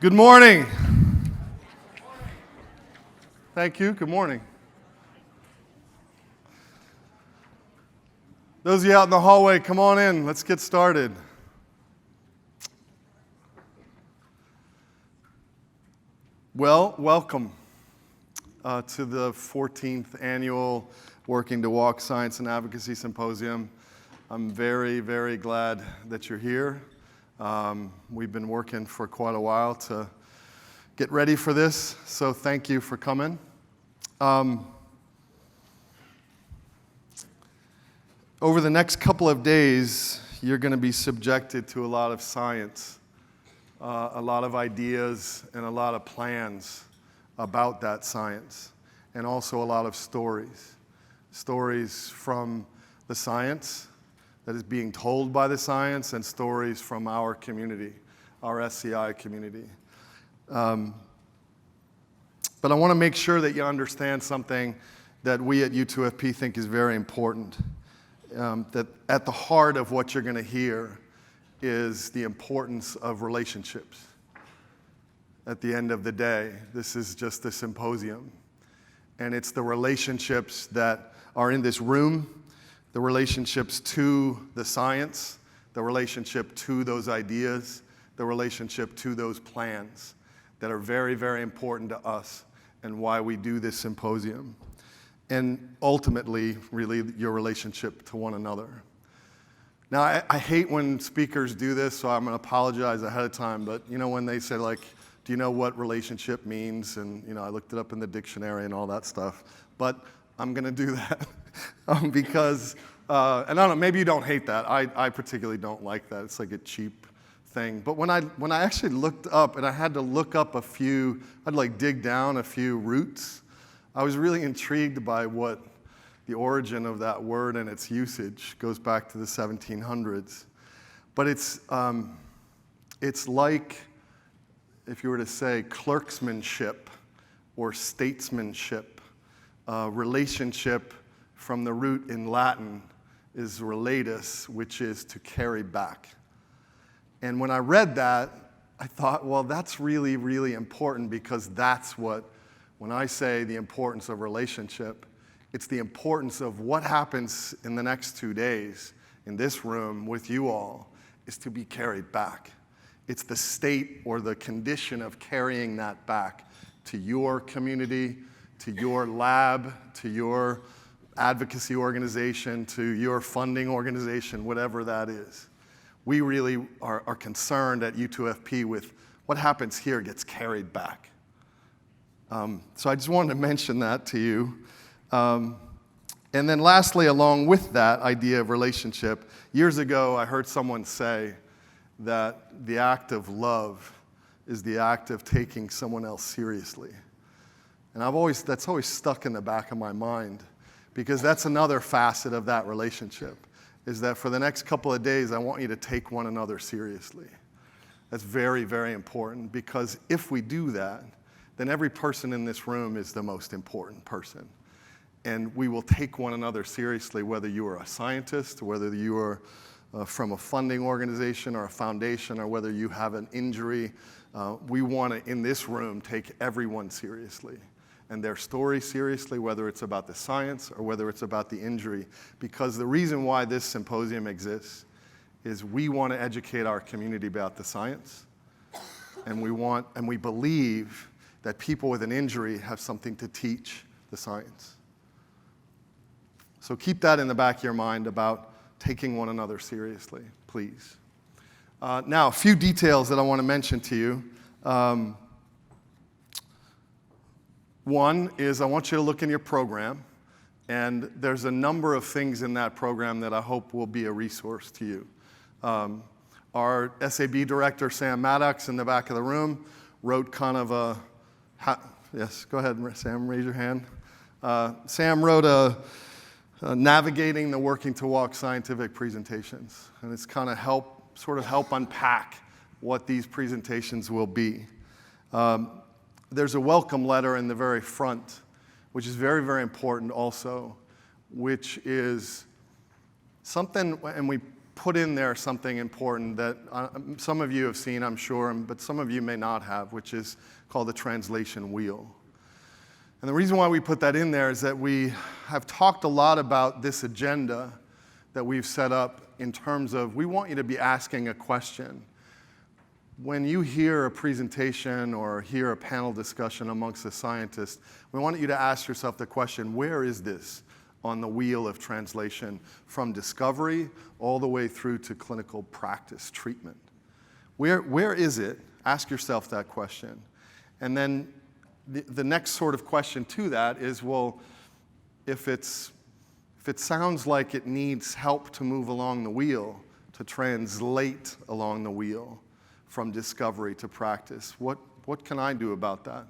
Good morning. Thank you. Good morning. Those of you out in the hallway, come on in. Let's get started. Well, welcome to the 14th Annual Working to Walk Science and Advocacy Symposium. I'm very, very glad that you're here. We've been working for quite a while to get ready for this, so thank you for coming. Over the next couple of days, you're going to be subjected to a lot of science, a lot of ideas, and a lot of plans about that science, and also a lot of stories. Stories from the science that is being told by the science, and stories from our community, our SCI community. But I want to make sure that you understand something that we at U2FP think is very important. That at the heart of what you're going to hear is the importance of relationships. At the end of the day, this is just a symposium. And it's the relationships that are in this room, the relationships to the science, the relationship to those ideas, the relationship to those plans that are very, very important to us and why we do this symposium. And ultimately, really, your relationship to one another. Now, I hate when speakers do this, so I'm going to apologize ahead of time, but you know when they say, like, do you know what relationship means? And, you know, I looked it up in the dictionary and all that stuff, but I'm going to do that because, and I don't know, maybe you don't hate that. I particularly don't like that. It's like a cheap thing. But when I actually looked up, and I had to look up I'd like dig down a few roots, I was really intrigued by what the origin of that word and its usage goes back to the 1700s. But it's like, if you were to say clerksmanship or statesmanship, relationship from the root in Latin is relatus, which is to carry back. And when I read that, I thought, well, that's really, really important, because that's what, when I say the importance of relationship, it's the importance of what happens in the next 2 days in this room with you all is to be carried back. It's the state or the condition of carrying that back to your community, to your lab, to your advocacy organization, to your funding organization, whatever that is. We really are concerned at U2FP with what happens here gets carried back. So I just wanted to mention that to you. And then lastly, along with that idea of relationship, years ago I heard someone say that the act of love is the act of taking someone else seriously. And that's always stuck in the back of my mind, because that's another facet of that relationship, is that for the next couple of days, I want you to take one another seriously. That's very, very important, because if we do that, then every person in this room is the most important person. And we will take one another seriously, whether you are a scientist, whether you are from a funding organization or a foundation, or whether you have an injury. We want to, in this room, take everyone seriously and their story seriously, whether it's about the science or whether it's about the injury. Because the reason why this symposium exists is we want to educate our community about the science, and we believe that people with an injury have something to teach the science. So keep that in the back of your mind about taking one another seriously, please. Now, a few details that I want to mention to you. One is I want you to look in your program, and there's a number of things in that program that I hope will be a resource to you. Our SAB director, Sam Maddox, in the back of the room, wrote kind of a, yes, go ahead, Sam, raise your hand. Sam wrote a Navigating the Working to Walk scientific presentations, and it's kind of help unpack what these presentations will be. There's a welcome letter in the very front, which is very, very important also, which is something, and we put in there something important that some of you have seen, I'm sure, but some of you may not have, which is called the translation wheel. And the reason why we put that in there is that we have talked a lot about this agenda that we've set up in terms of, we want you to be asking a question. When you hear a presentation or hear a panel discussion amongst the scientists, we want you to ask yourself the question, where is this on the wheel of translation from discovery all the way through to clinical practice treatment? Where is it? Ask yourself that question. And then the next sort of question to that is, well, if it sounds like it needs help to move along the wheel, to translate along the wheel from discovery to practice, what can I do about that?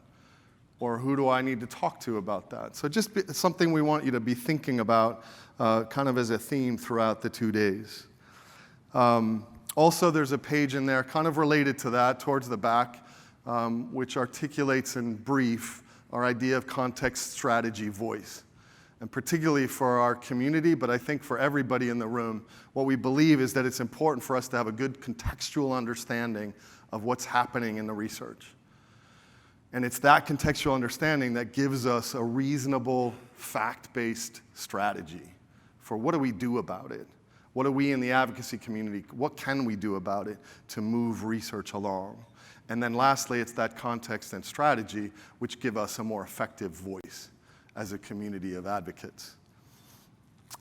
Or who do I need to talk to about that? So just something we want you to be thinking about kind of as a theme throughout the 2 days. Also, there's a page in there kind of related to that towards the back, which articulates in brief our idea of context, strategy, voice. And particularly for our community, but I think for everybody in the room, what we believe is that it's important for us to have a good contextual understanding of what's happening in the research. And it's that contextual understanding that gives us a reasonable, fact-based strategy for what do we do about it? What do we in the advocacy community, what can we do about it to move research along? And then lastly, it's that context and strategy which give us a more effective voice as a community of advocates.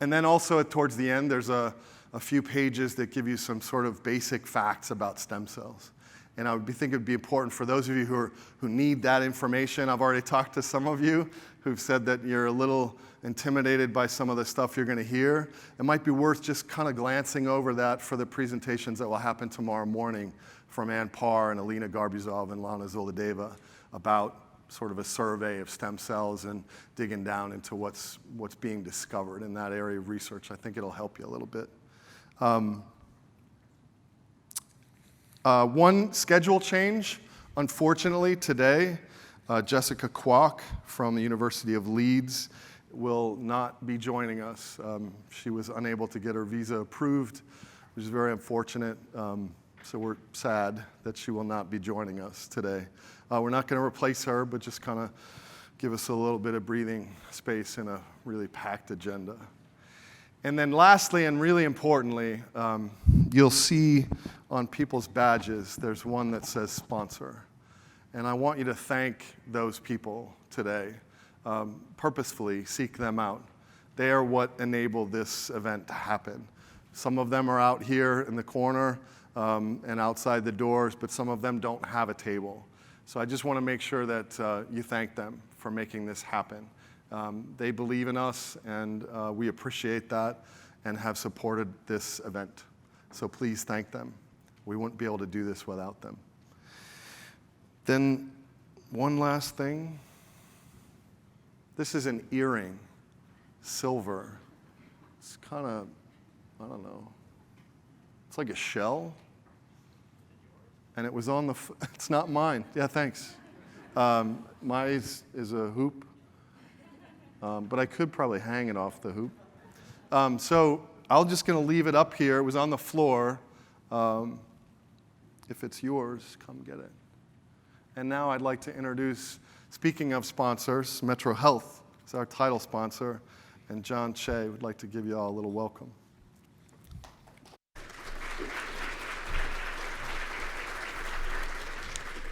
And then also towards the end, there's a few pages that give you some sort of basic facts about stem cells. And I would think it would be important for those of you who need that information. I've already talked to some of you who've said that you're a little intimidated by some of the stuff you're going to hear. It might be worth just kind of glancing over that for the presentations that will happen tomorrow morning from Ann Parr and Alina Garbuzov and Lana Zoledeva about sort of a survey of stem cells and digging down into what's being discovered in that area of research. I think it'll help you a little bit. One schedule change, unfortunately, today, Jessica Kwok from the University of Leeds will not be joining us. She was unable to get her visa approved, which is very unfortunate. So we're sad that she will not be joining us today. We're not going to replace her, but just kind of give us a little bit of breathing space in a really packed agenda. And then lastly, and really importantly, you'll see on people's badges, there's one that says sponsor. And I want you to thank those people today. Purposefully seek them out. They are what enabled this event to happen. Some of them are out here in the corner and outside the doors, but some of them don't have a table. So I just want to make sure that you thank them for making this happen. They believe in us, and we appreciate that and have supported this event. So please thank them. We wouldn't be able to do this without them. Then one last thing. This is an earring, silver. It's kind of, I don't know. It's like a shell. And it was on the, it's not mine. Yeah, thanks. Mine is a hoop. But I could probably hang it off the hoop. So I'm just going to leave it up here. It was on the floor. If it's yours, come get it. And now I'd like to introduce, speaking of sponsors, MetroHealth is our title sponsor, and John Chae would like to give you all a little welcome.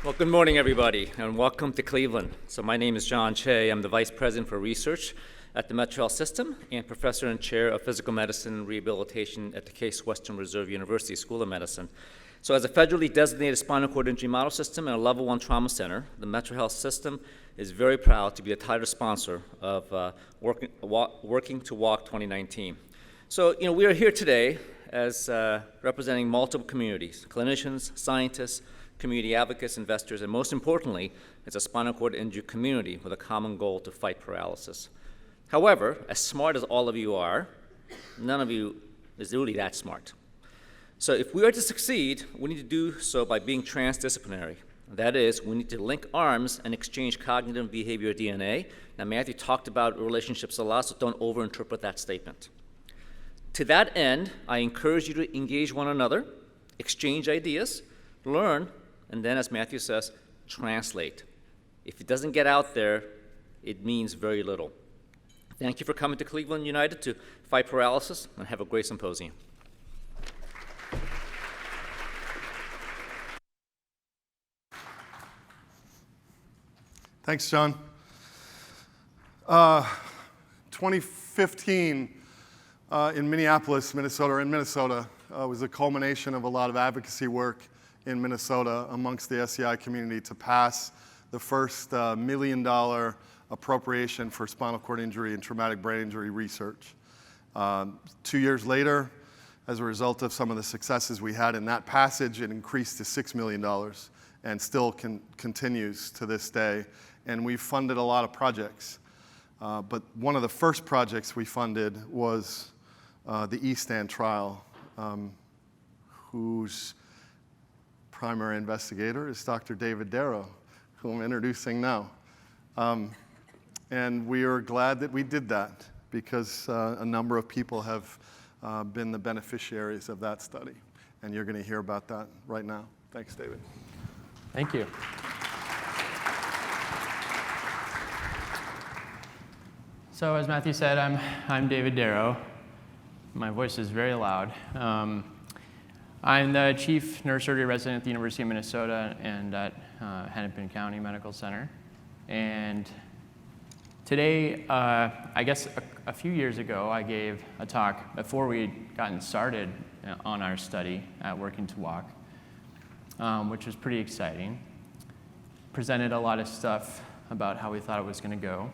Well, good morning, everybody, and welcome to Cleveland. So my name is John Chae. I'm the Vice President for Research at the MetroHealth System and Professor and Chair of Physical Medicine and Rehabilitation at the Case Western Reserve University School of Medicine. So as a federally designated spinal cord injury model system and a level 1 trauma center, the MetroHealth System is very proud to be a title sponsor of Working to Walk 2019. So, we are here today as representing multiple communities, clinicians, scientists, community advocates, investors, and most importantly, it's a spinal cord injury community with a common goal to fight paralysis. However, as smart as all of you are, none of you is really that smart. So if we are to succeed, we need to do so by being transdisciplinary. That is, we need to link arms and exchange cognitive and behavior DNA. Now, Matthew talked about relationships a lot, so don't overinterpret that statement. To that end, I encourage you to engage one another, exchange ideas, learn, and then, as Matthew says, translate. If it doesn't get out there, it means very little. Thank you for coming to Cleveland United to fight paralysis, and have a great symposium. Thanks, John. 2015 in Minneapolis, Minnesota, was a culmination of a lot of advocacy work in Minnesota amongst the SCI community to pass the first $1 million appropriation for spinal cord injury and traumatic brain injury research. 2 years later, as a result of some of the successes we had in that passage, it increased to $6 million and still continues to this day. And we've funded a lot of projects. But one of the first projects we funded was the E-Stand trial, whose primary investigator is Dr. David Darrow, who I'm introducing now. And we are glad that we did that because a number of people have been the beneficiaries of that study. And you're going to hear about that right now. Thanks, David. Thank you. So as Matthew said, I'm David Darrow. My voice is very loud. I'm the chief neurosurgery resident at the University of Minnesota and at Hennepin County Medical Center. And today, I guess a few years ago, I gave a talk before we'd gotten started on our study at Working to Walk, which was pretty exciting. Presented a lot of stuff about how we thought it was going to go.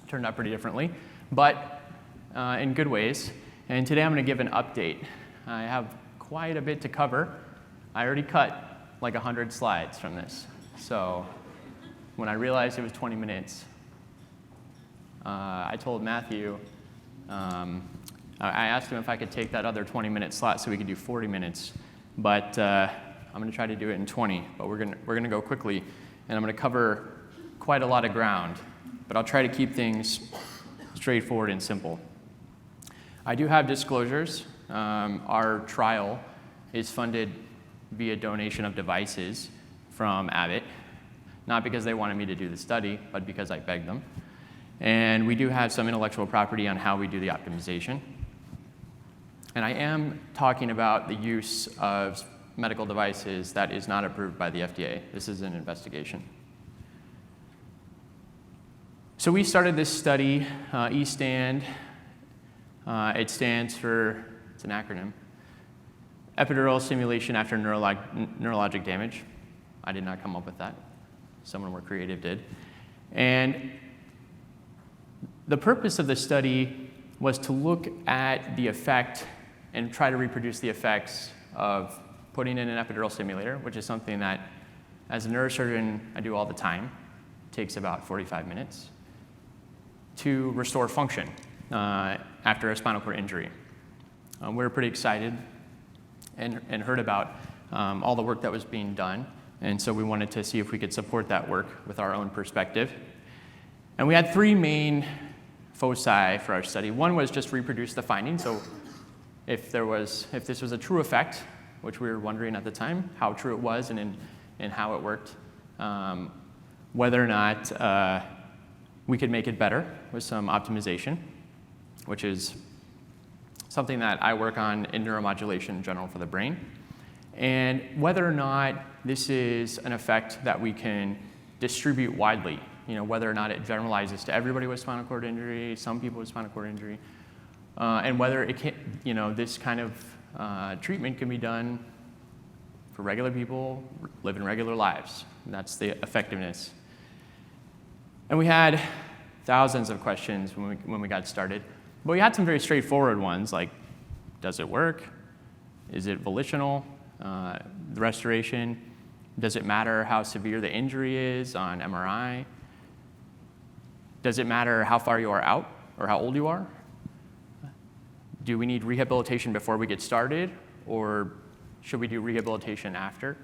Turned out pretty differently, but in good ways. And today I'm going to give an update. I have quite a bit to cover. I already cut like 100 slides from this. So when I realized it was 20 minutes, I told Matthew, I asked him if I could take that other 20-minute slot so we could do 40 minutes. But I'm going to try to do it in 20. But we're going to go quickly, and I'm going to cover quite a lot of ground. But I'll try to keep things straightforward and simple. I do have disclosures. Our trial is funded via donation of devices from Abbott, not because they wanted me to do the study, but because I begged them. And we do have some intellectual property on how we do the optimization. And I am talking about the use of medical devices that is not approved by the FDA. This is an investigation. So we started this study, E-Stand. It stands for, it's an acronym, Epidural Stimulation After Neurologic Damage. I did not come up with that. Someone more creative did. And the purpose of the study was to look at the effect and try to reproduce the effects of putting in an epidural stimulator, which is something that, as a neurosurgeon, I do all the time. It takes about 45 minutes. To restore function after a spinal cord injury. We were pretty excited and heard about all the work that was being done, and so we wanted to see if we could support that work with our own perspective. And we had three main foci for our study. One was just reproduce the findings, so if this was a true effect, which we were wondering at the time, how true it was and how it worked, whether or not we could make it better with some optimization, which is something that I work on in neuromodulation in general for the brain, and whether or not this is an effect that we can distribute widely, whether or not it generalizes to everybody with spinal cord injury, some people with spinal cord injury, and whether it can, this kind of treatment can be done for regular people living regular lives. And that's the effectiveness. And we had thousands of questions when we got started. But we had some very straightforward ones, like, does it work? Is it volitional? The restoration? Does it matter how severe the injury is on MRI? Does it matter how far you are out or how old you are? Do we need rehabilitation before we get started, or should we do rehabilitation after?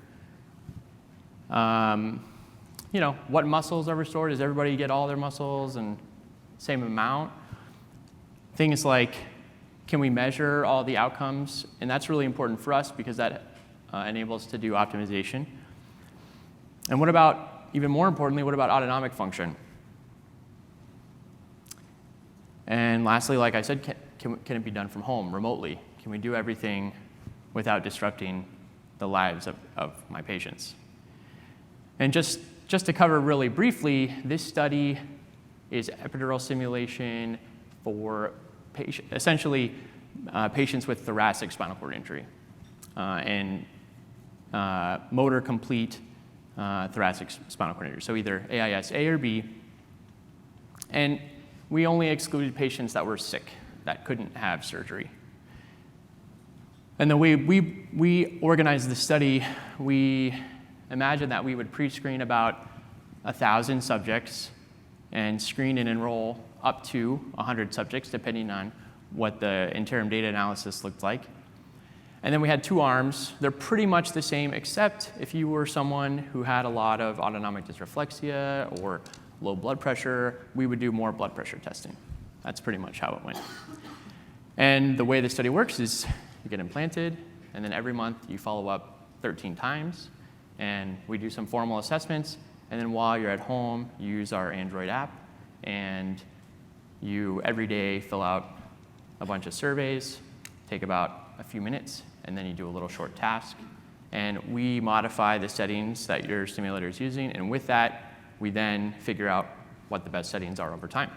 What muscles are restored? Does everybody get all their muscles and same amount? Things like, Can we measure all the outcomes? And that's really important for us because that enables us to do optimization. And what about, even more importantly, what about autonomic function? And lastly, like I said, can it be done from home, remotely? Can we do everything without disrupting the lives of my patients? And just to cover really briefly, this study is epidural stimulation for essentially patients with thoracic spinal cord injury and motor complete thoracic spinal cord injury, so either AIS A or B. And we only excluded patients that were sick, that couldn't have surgery. And the way we organized the study, we imagined that we would pre-screen about 1,000 subjects and screen and enroll up to 100 subjects, depending on what the interim data analysis looked like. And then we had 2 arms. They're pretty much the same, except if you were someone who had a lot of autonomic dysreflexia or low blood pressure, we would do more blood pressure testing. That's pretty much how it went. And the way the study works is you get implanted, and then every month you follow up 13 times, and we do some formal assessments, and then while you're at home, you use our Android app, and you every day fill out a bunch of surveys, take about a few minutes, and then you do a little short task. And we modify the settings that your stimulator is using, and with that, we then figure out what the best settings are over time.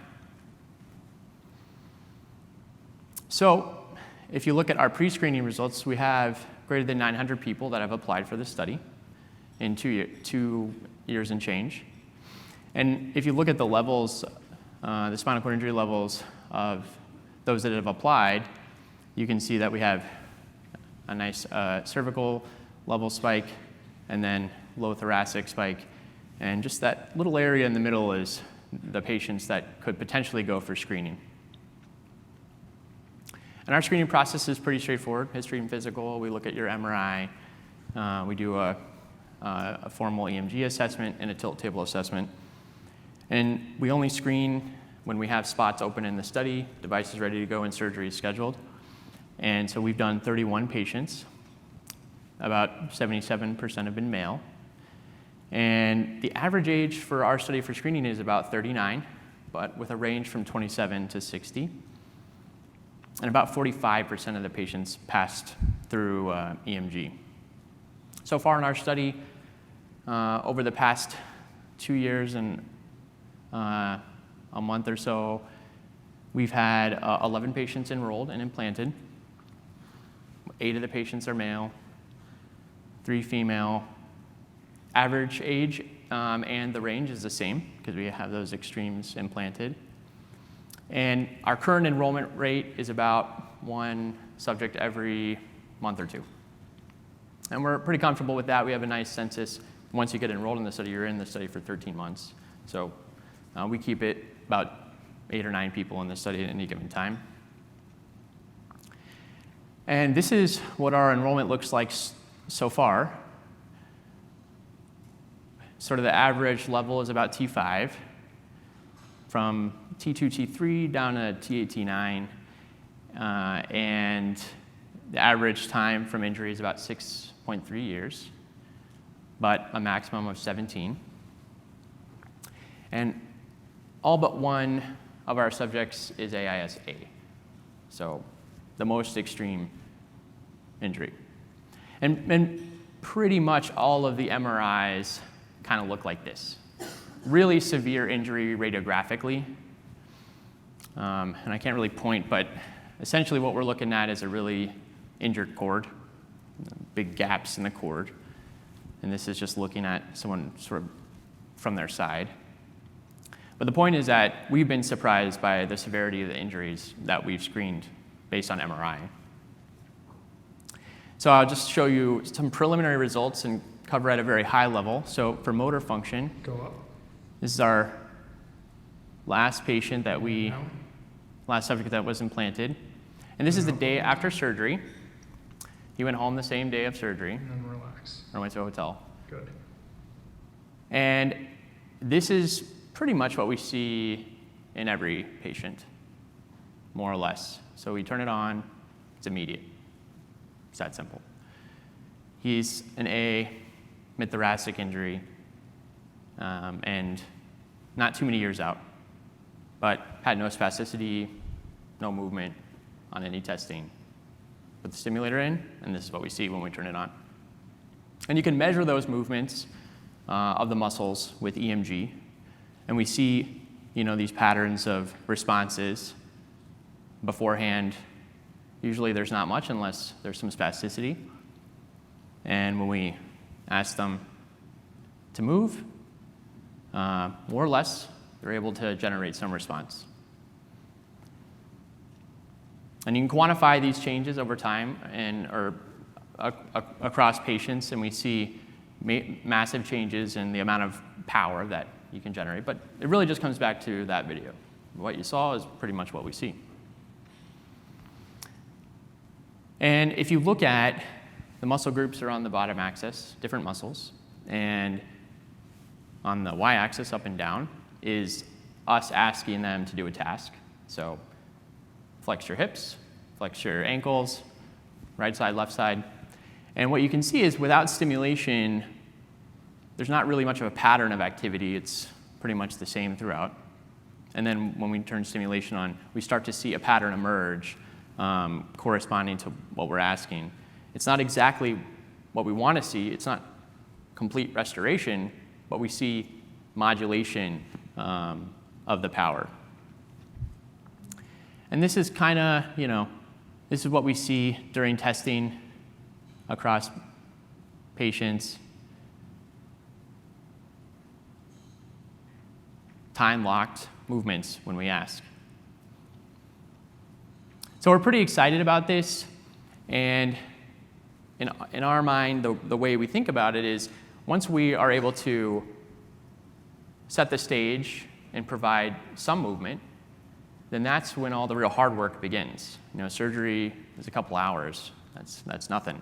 So if you look at our pre-screening results, we have greater than 900 people that have applied for the study in 2 years and change. And if you look at the levels, the spinal cord injury levels of those that have applied, you can see that we have a nice cervical level spike and then low thoracic spike. And just that little area in the middle is the patients that could potentially go for screening. And our screening process is pretty straightforward. History and physical, we look at your MRI. We do a formal EMG assessment and a tilt table assessment. And we only screen when we have spots open in the study, device is ready to go, and surgery is scheduled. And so we've done 31 patients. About 77% have been male. And the average age for our study for screening is about 39, but with a range from 27 to 60. And about 45% of the patients passed through EMG. So far in our study, over the past 2 years and a month or so, we've had 11 patients enrolled and implanted. 8 of the patients are male, 3 female. Average age and the range is the same because we have those extremes implanted. And our current enrollment rate is about 1 subject every month or 2. And we're pretty comfortable with that. We have a nice census. Once you get enrolled in the study, you're in the study for 13 months. So we keep it about 8 or 9 people in the study at any given time. And this is what our enrollment looks like so far. Sort of the average level is about T5, from T2, T3 down to T8, T9. And the average time from injury is about 6.3 years, but a maximum of 17. And all but 1 of our subjects is AIS-A, so the most extreme injury. And pretty much all of the MRIs kind of look like this. Really severe injury radiographically. And I can't really point, but essentially what we're looking at is a really injured cord, big gaps in the cord. And this is just looking at someone sort of from their side. But the point is that we've been surprised by the severity of the injuries that we've screened based on MRI. So I'll just show you some preliminary results and cover at a very high level. So for motor function, Go up. this is our last patient that last subject that was implanted. And this is the day after surgery. He went home the same day of surgery. And then relax. I went to a hotel. Good. And this is pretty much what we see in every patient, more or less. So we turn it on, it's immediate. It's that simple. He's an A, mid-thoracic injury, and not too many years out, but had no spasticity, no movement on any testing. Put the stimulator in, and this is what we see when we turn it on. And you can measure those movements of the muscles with EMG, and we see, these patterns of responses beforehand. Usually there's not much unless there's some spasticity. And when we ask them to move, more or less, they're able to generate some response. And you can quantify these changes over time or across patients, and we see massive changes in the amount of power that you can generate. But it really just comes back to that video. What you saw is pretty much what we see. And if you look at the muscle groups are on the bottom axis, different muscles, and on the y-axis, up and down, is us asking them to do a task. So flex your hips, flex your ankles, right side, left side. And what you can see is without stimulation, there's not really much of a pattern of activity. It's pretty much the same throughout. And then when we turn stimulation on, we start to see a pattern emerge corresponding to what we're asking. It's not exactly what we want to see. It's not complete restoration, but we see modulation of the power. And this is kind of, this is what we see during testing across patients. Time-locked movements when we ask. So we're pretty excited about this, and in our mind, the way we think about it is once we are able to set the stage and provide some movement, then that's when all the real hard work begins. Surgery is a couple hours. That's nothing.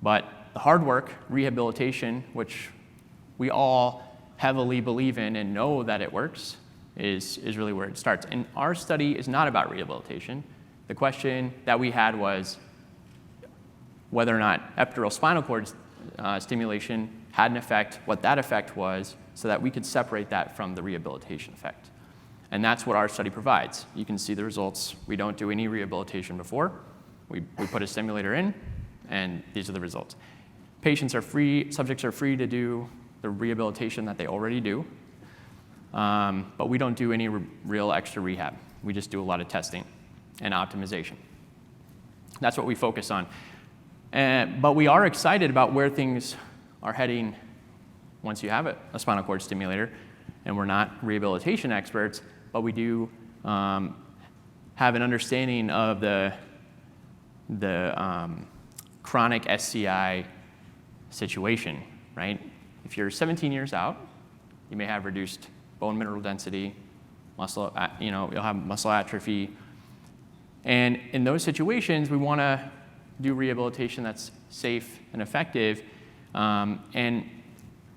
But the hard work, rehabilitation, which we all heavily believe in and know that it works, is really where it starts. And our study is not about rehabilitation. The question that we had was whether or not epidural spinal cord stimulation had an effect, what that effect was, so that we could separate that from the rehabilitation effect. And that's what our study provides. You can see the results. We don't do any rehabilitation before. We put a stimulator in, and these are the results. Subjects are free to do the rehabilitation that they already do, but we don't do any real extra rehab. We just do a lot of testing and optimization. That's what we focus on. But we are excited about where things are heading once you have a spinal cord stimulator, and we're not rehabilitation experts, but we do have an understanding of the chronic SCI situation, right? If you're 17 years out, you may have reduced bone mineral density, you'll have muscle atrophy. And in those situations, we want to do rehabilitation that's safe and effective. And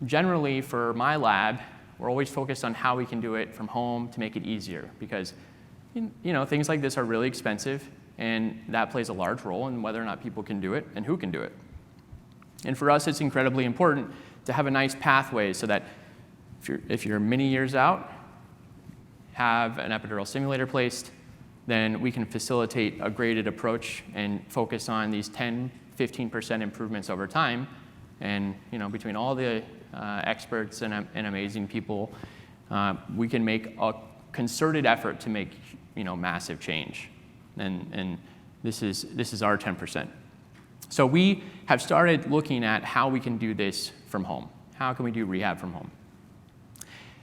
generally, for my lab, we're always focused on how we can do it from home to make it easier, because things like this are really expensive, and that plays a large role in whether or not people can do it and who can do it. And for us, it's incredibly important to have a nice pathway so that if you're many years out, have an epidural stimulator placed, then we can facilitate a graded approach and focus on these 10-15% improvements over time. And between all the experts and amazing people, we can make a concerted effort to make massive change. And this is our 10%. So we have started looking at how we can do this from home. How can we do rehab from home?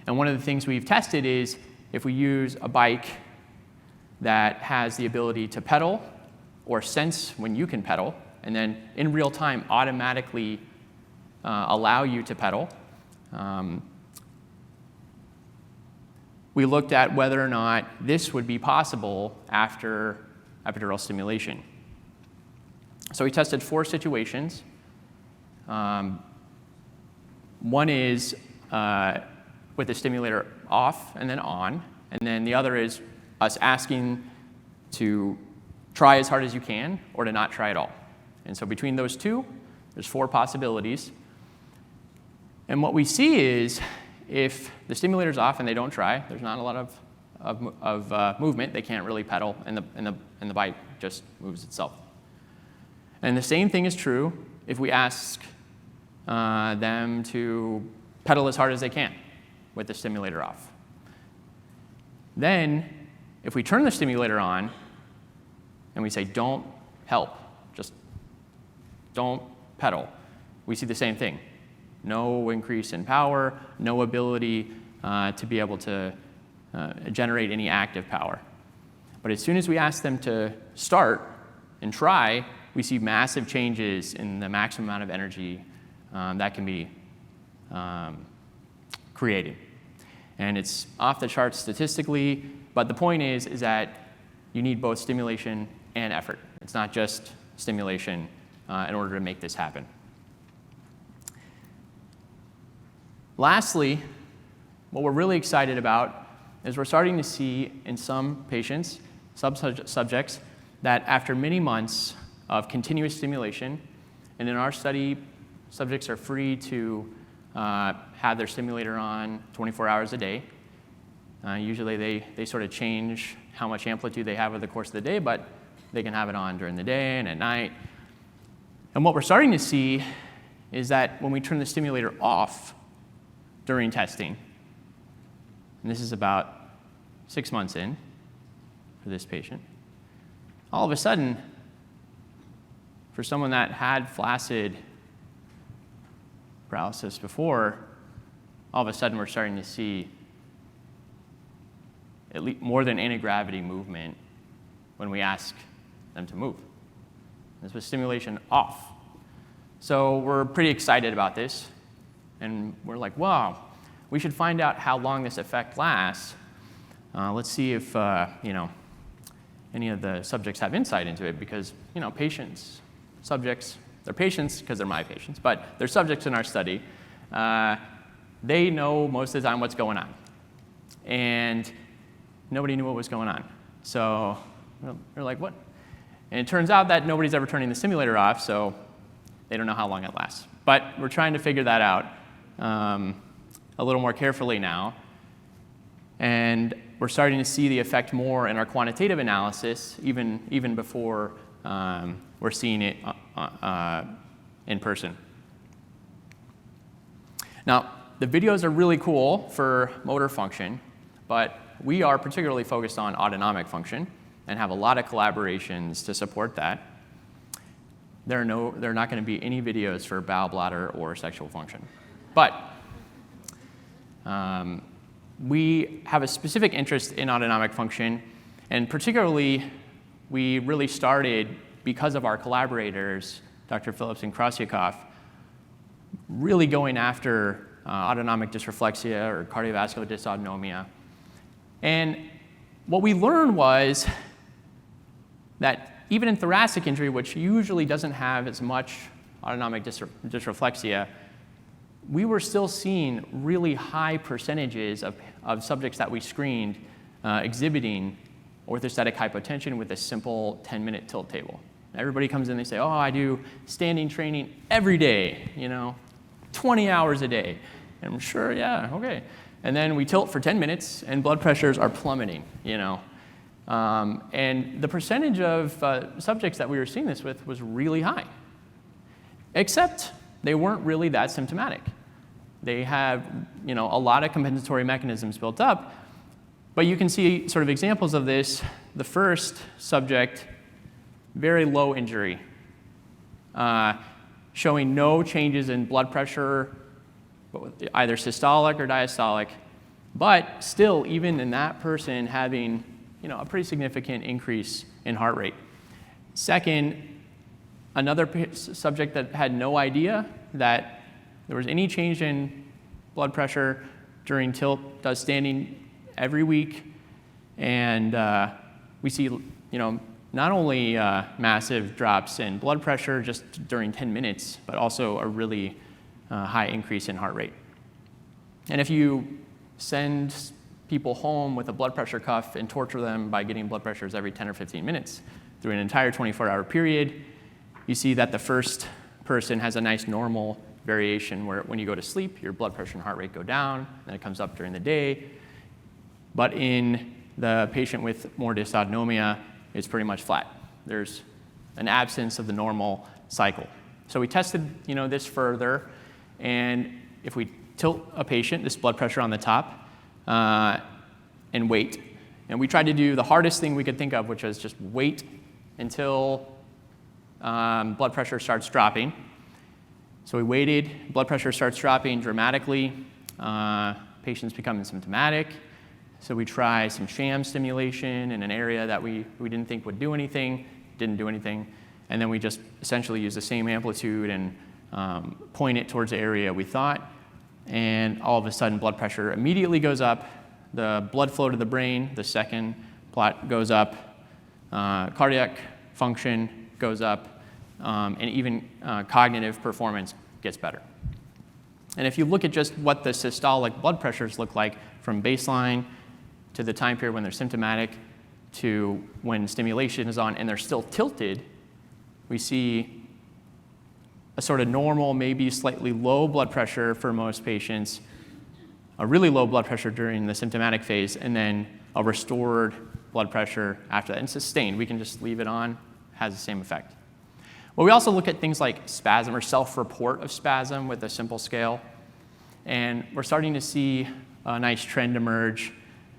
And one of the things we've tested is if we use a bike that has the ability to pedal or sense when you can pedal, and then in real time automatically allow you to pedal. We looked at whether or not this would be possible after epidural stimulation. So we tested 4 situations. One is with the stimulator off and then on, and then the other is us asking to try as hard as you can or to not try at all. And so between those two, there's 4 possibilities. And what we see is if the stimulator's off and they don't try, there's not a lot of movement. They can't really pedal, and the bike just moves itself. And the same thing is true if we ask them to pedal as hard as they can with the stimulator off. Then, if we turn the stimulator on and we say, don't help, just don't pedal, we see the same thing. No increase in power, no ability to be able to generate any active power. But as soon as we ask them to start and try, we see massive changes in the maximum amount of energy that can be created. And it's off the charts statistically, but the point is that you need both stimulation and effort. It's not just stimulation in order to make this happen. Lastly, what we're really excited about is we're starting to see in some patients, subjects, that after many months of continuous stimulation, and in our study, subjects are free to have their stimulator on 24 hours a day. Usually they sort of change how much amplitude they have over the course of the day, but they can have it on during the day and at night. And what we're starting to see is that when we turn the stimulator off during testing, and this is about 6 months in for this patient, all of a sudden, for someone that had flaccid paralysis before, all of a sudden we're starting to see at least more than anti-gravity movement when we ask them to move. This was stimulation off. So we're pretty excited about this, and we're like, wow, we should find out how long this effect lasts. Let's see if any of the subjects have insight into it, because patients, subjects, they're patients because they're my patients, but they're subjects in our study. They know most of the time what's going on, and nobody knew what was going on. So we're like, what? And it turns out that nobody's ever turning the stimulator off, so they don't know how long it lasts. But we're trying to figure that out a little more carefully now. And we're starting to see the effect more in our quantitative analysis, even before we're seeing it in person. Now, the videos are really cool for motor function, but we are particularly focused on autonomic function and have a lot of collaborations to support that. There are not going to be any videos for bowel, bladder, or sexual function. But we have a specific interest in autonomic function, and particularly we really started because of our collaborators, Dr. Phillips and Krasniakov, really going after autonomic dysreflexia or cardiovascular dysautonomia. And what we learned was that even in thoracic injury, which usually doesn't have as much autonomic dysreflexia, we were still seeing really high percentages of subjects that we screened exhibiting orthostatic hypotension with a simple 10-minute tilt table. Everybody comes in, they say, oh, I do standing training every day, 20 hours a day. And I'm sure, yeah, okay. And then we tilt for 10 minutes, and blood pressures are plummeting, And the percentage of subjects that we were seeing this with was really high, except they weren't really that symptomatic. They have, a lot of compensatory mechanisms built up, but you can see sort of examples of this. The first subject, very low injury, showing no changes in blood pressure, either systolic or diastolic, but still, even in that person having, a pretty significant increase in heart rate. Second, another subject that had no idea that there was any change in blood pressure during tilt, does standing every week, and we see, not only massive drops in blood pressure just during 10 minutes, but also a really high increase in heart rate. And if you send people home with a blood pressure cuff and torture them by getting blood pressures every 10 or 15 minutes, through an entire 24-hour period, you see that the first person has a nice normal variation where when you go to sleep, your blood pressure and heart rate go down, then it comes up during the day. But in the patient with more dysautonomia, it's pretty much flat. There's an absence of the normal cycle. So we tested this further, and if we tilt a patient, this blood pressure on the top, and wait, and we tried to do the hardest thing we could think of, which was just wait until blood pressure starts dropping. So we waited, blood pressure starts dropping dramatically, patients become asymptomatic. So we try some sham stimulation in an area that we didn't think would do anything, didn't do anything. And then we just essentially use the same amplitude and point it towards the area we thought. And all of a sudden, blood pressure immediately goes up. The blood flow to the brain, the second plot, goes up. Cardiac function goes up. And even cognitive performance gets better. And if you look at just what the systolic blood pressures look like from baseline to the time period when they're symptomatic to when stimulation is on and they're still tilted, we see a sort of normal, maybe slightly low blood pressure for most patients, a really low blood pressure during the symptomatic phase, and then a restored blood pressure after that, and sustained. We can just leave it on, has the same effect. Well, we also look at things like spasm or self-report of spasm with a simple scale, and we're starting to see a nice trend emerge.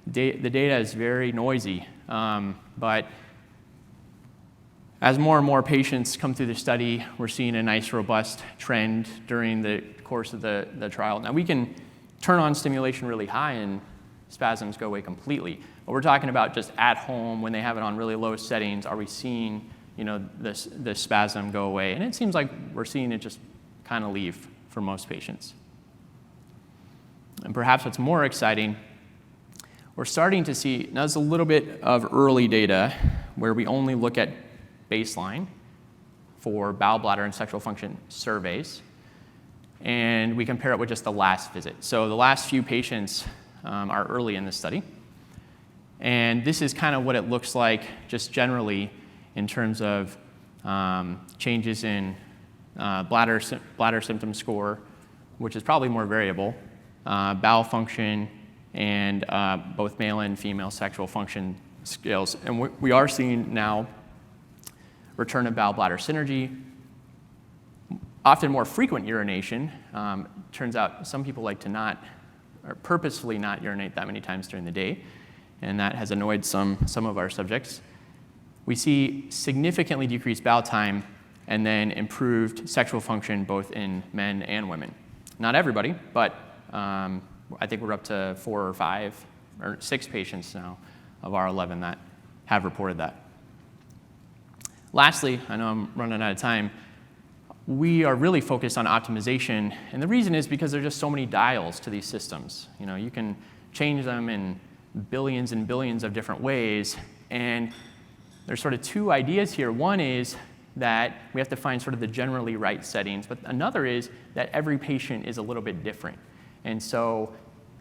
The data is very noisy, but as more and more patients come through the study, we're seeing a nice robust trend during the course of the trial. Now we can turn on stimulation really high and spasms go away completely. But we're talking about just at home when they have it on really low settings, are we seeing the spasm go away? And it seems like we're seeing it just kind of leave for most patients. And perhaps what's more exciting, we're starting to see, now there's a little bit of early data where we only look at baseline for bowel, bladder, and sexual function surveys, and we compare it with just the last visit. So the last few patients are early in the study, and this is kind of what it looks like just generally in terms of changes in bladder symptom score, which is probably more variable, bowel function, and both male and female sexual function scales. And we are seeing now return of bowel-bladder synergy, often more frequent urination. Turns out some people like to not, or purposefully not urinate that many times during the day, and that has annoyed some of our subjects. We see significantly decreased bowel time and then improved sexual function both in men and women. Not everybody, but I think we're up to 4 or 5 or 6 patients now of our 11 that have reported that. Lastly, I know I'm running out of time, we are really focused on optimization, and the reason is because there are just so many dials to these systems. You can change them in billions and billions of different ways, and there's sort of 2 ideas here. One is that we have to find sort of the generally right settings, but another is that every patient is a little bit different. And so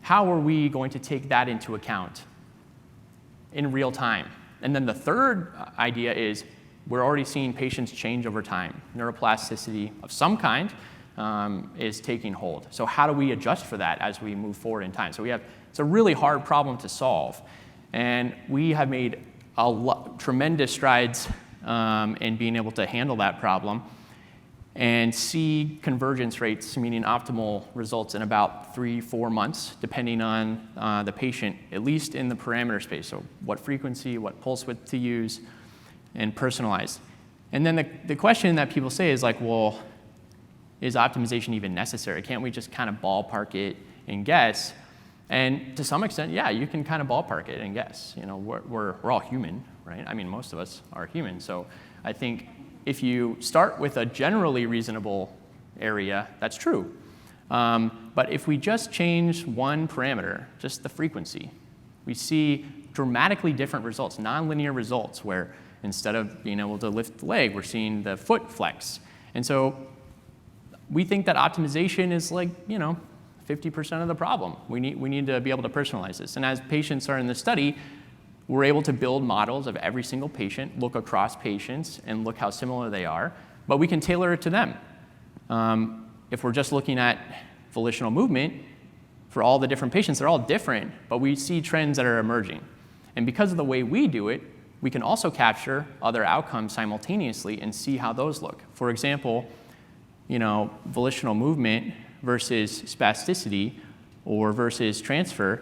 how are we going to take that into account in real time? And then the third idea is we're already seeing patients change over time. Neuroplasticity of some kind is taking hold. So how do we adjust for that as we move forward in time? So it's a really hard problem to solve. And we have made tremendous strides in being able to handle that problem and see convergence rates, meaning optimal results in about 3-4 months, depending on the patient, at least in the parameter space. So what frequency, what pulse width to use, and personalized. And then the question that people say is like, well, is optimization even necessary? Can't we just kind of ballpark it and guess? And to some extent, yeah, you can kind of ballpark it and guess. We're all human, right? I mean, most of us are human. So I think if you start with a generally reasonable area, that's true. But if we just change one parameter, just the frequency, we see dramatically different results, nonlinear results, where instead of being able to lift the leg, we're seeing the foot flex. And so we think that optimization is like, 50% of the problem. We need to be able to personalize this. And as patients are in the study, we're able to build models of every single patient, look across patients, and look how similar they are, but we can tailor it to them. If we're just looking at volitional movement, for all the different patients, they're all different, but we see trends that are emerging. And because of the way we do it, we can also capture other outcomes simultaneously and see how those look. For example, volitional movement versus spasticity or versus transfer,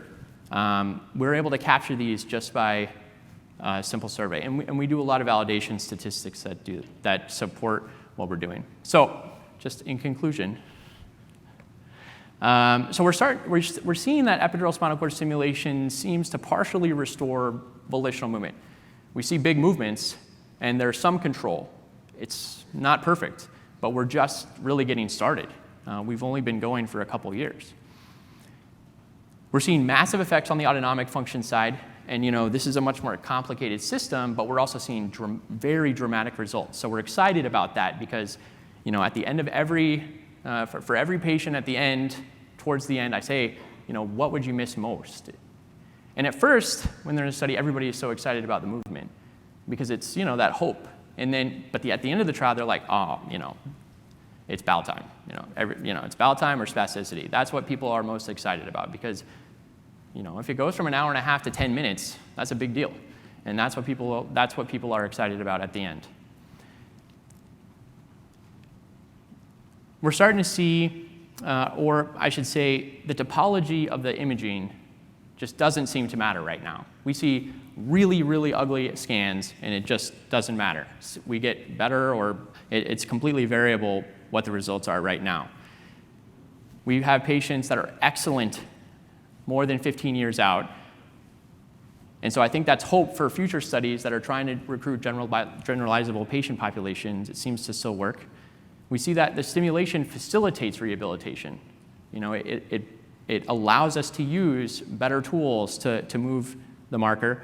we're able to capture these just by a simple survey. And we do a lot of validation statistics that support what we're doing. So just in conclusion, so we're seeing that epidural spinal cord stimulation seems to partially restore volitional movement. We see big movements, and there's some control. It's not perfect, but we're just really getting started. We've only been going for a couple years. We're seeing massive effects on the autonomic function side, and this is a much more complicated system, but we're also seeing very dramatic results. So we're excited about that because, at the end of for every patient at the end, towards the end, I say, what would you miss most? And at first, when they're in a study, everybody is so excited about the movement because it's, that hope. And then, but at the end of the trial, they're like, oh, it's bowel time. It's bowel time or spasticity. That's what people are most excited about because, if it goes from an hour and a half to 10 minutes, that's a big deal. And that's what people are excited about at the end. We're starting to see, or I should say, the topology of the imaging just doesn't seem to matter right now. We see really, really ugly scans, and it just doesn't matter. We get better, or it's completely variable what the results are right now. We have patients that are excellent more than 15 years out. And so I think that's hope for future studies that are trying to recruit generalizable patient populations. It seems to still work. We see that the stimulation facilitates rehabilitation. It allows us to use better tools to move the marker.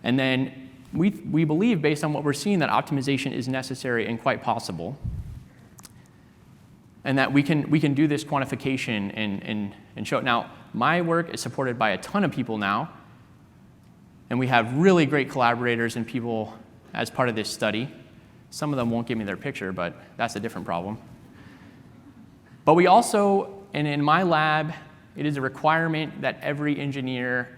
And then we believe, based on what we're seeing, that optimization is necessary and quite possible. And that we can do this quantification and show it. Now, my work is supported by a ton of people now. And we have really great collaborators and people as part of this study. Some of them won't give me their picture, but that's a different problem. But we also, and in my lab, it is a requirement that every engineer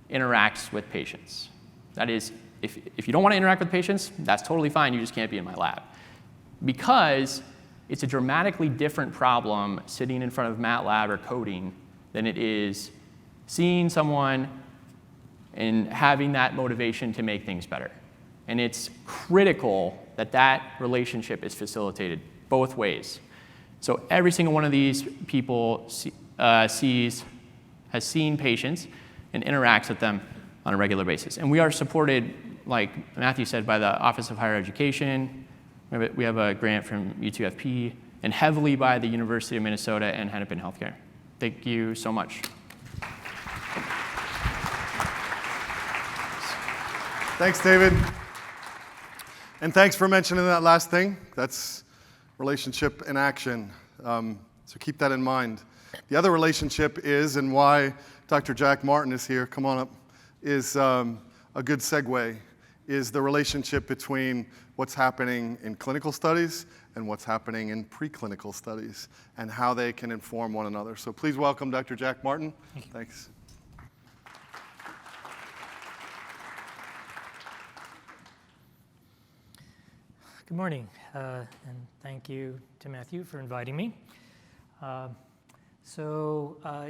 interacts with patients. That is, if you don't want to interact with patients, that's totally fine. You just can't be in my lab. Because it's a dramatically different problem sitting in front of MATLAB or coding than it is seeing someone and having that motivation to make things better. And it's critical that that relationship is facilitated both ways. So every single one of these people has seen patients and interacts with them on a regular basis. And we are supported, like Matthew said, by the Office of Higher Education. We have a grant from U2FP, and heavily by the University of Minnesota and Hennepin Healthcare. Thank you so much. Thanks, David. And thanks for mentioning that last thing. That's relationship in action. So keep that in mind. The other relationship is, and why Dr. Jack Martin is here, come on up, is a good segue, is the relationship between what's happening in clinical studies and what's happening in preclinical studies and how they can inform one another. So please welcome Dr. Jack Martin. Thanks. Good morning, and thank you to Matthew for inviting me.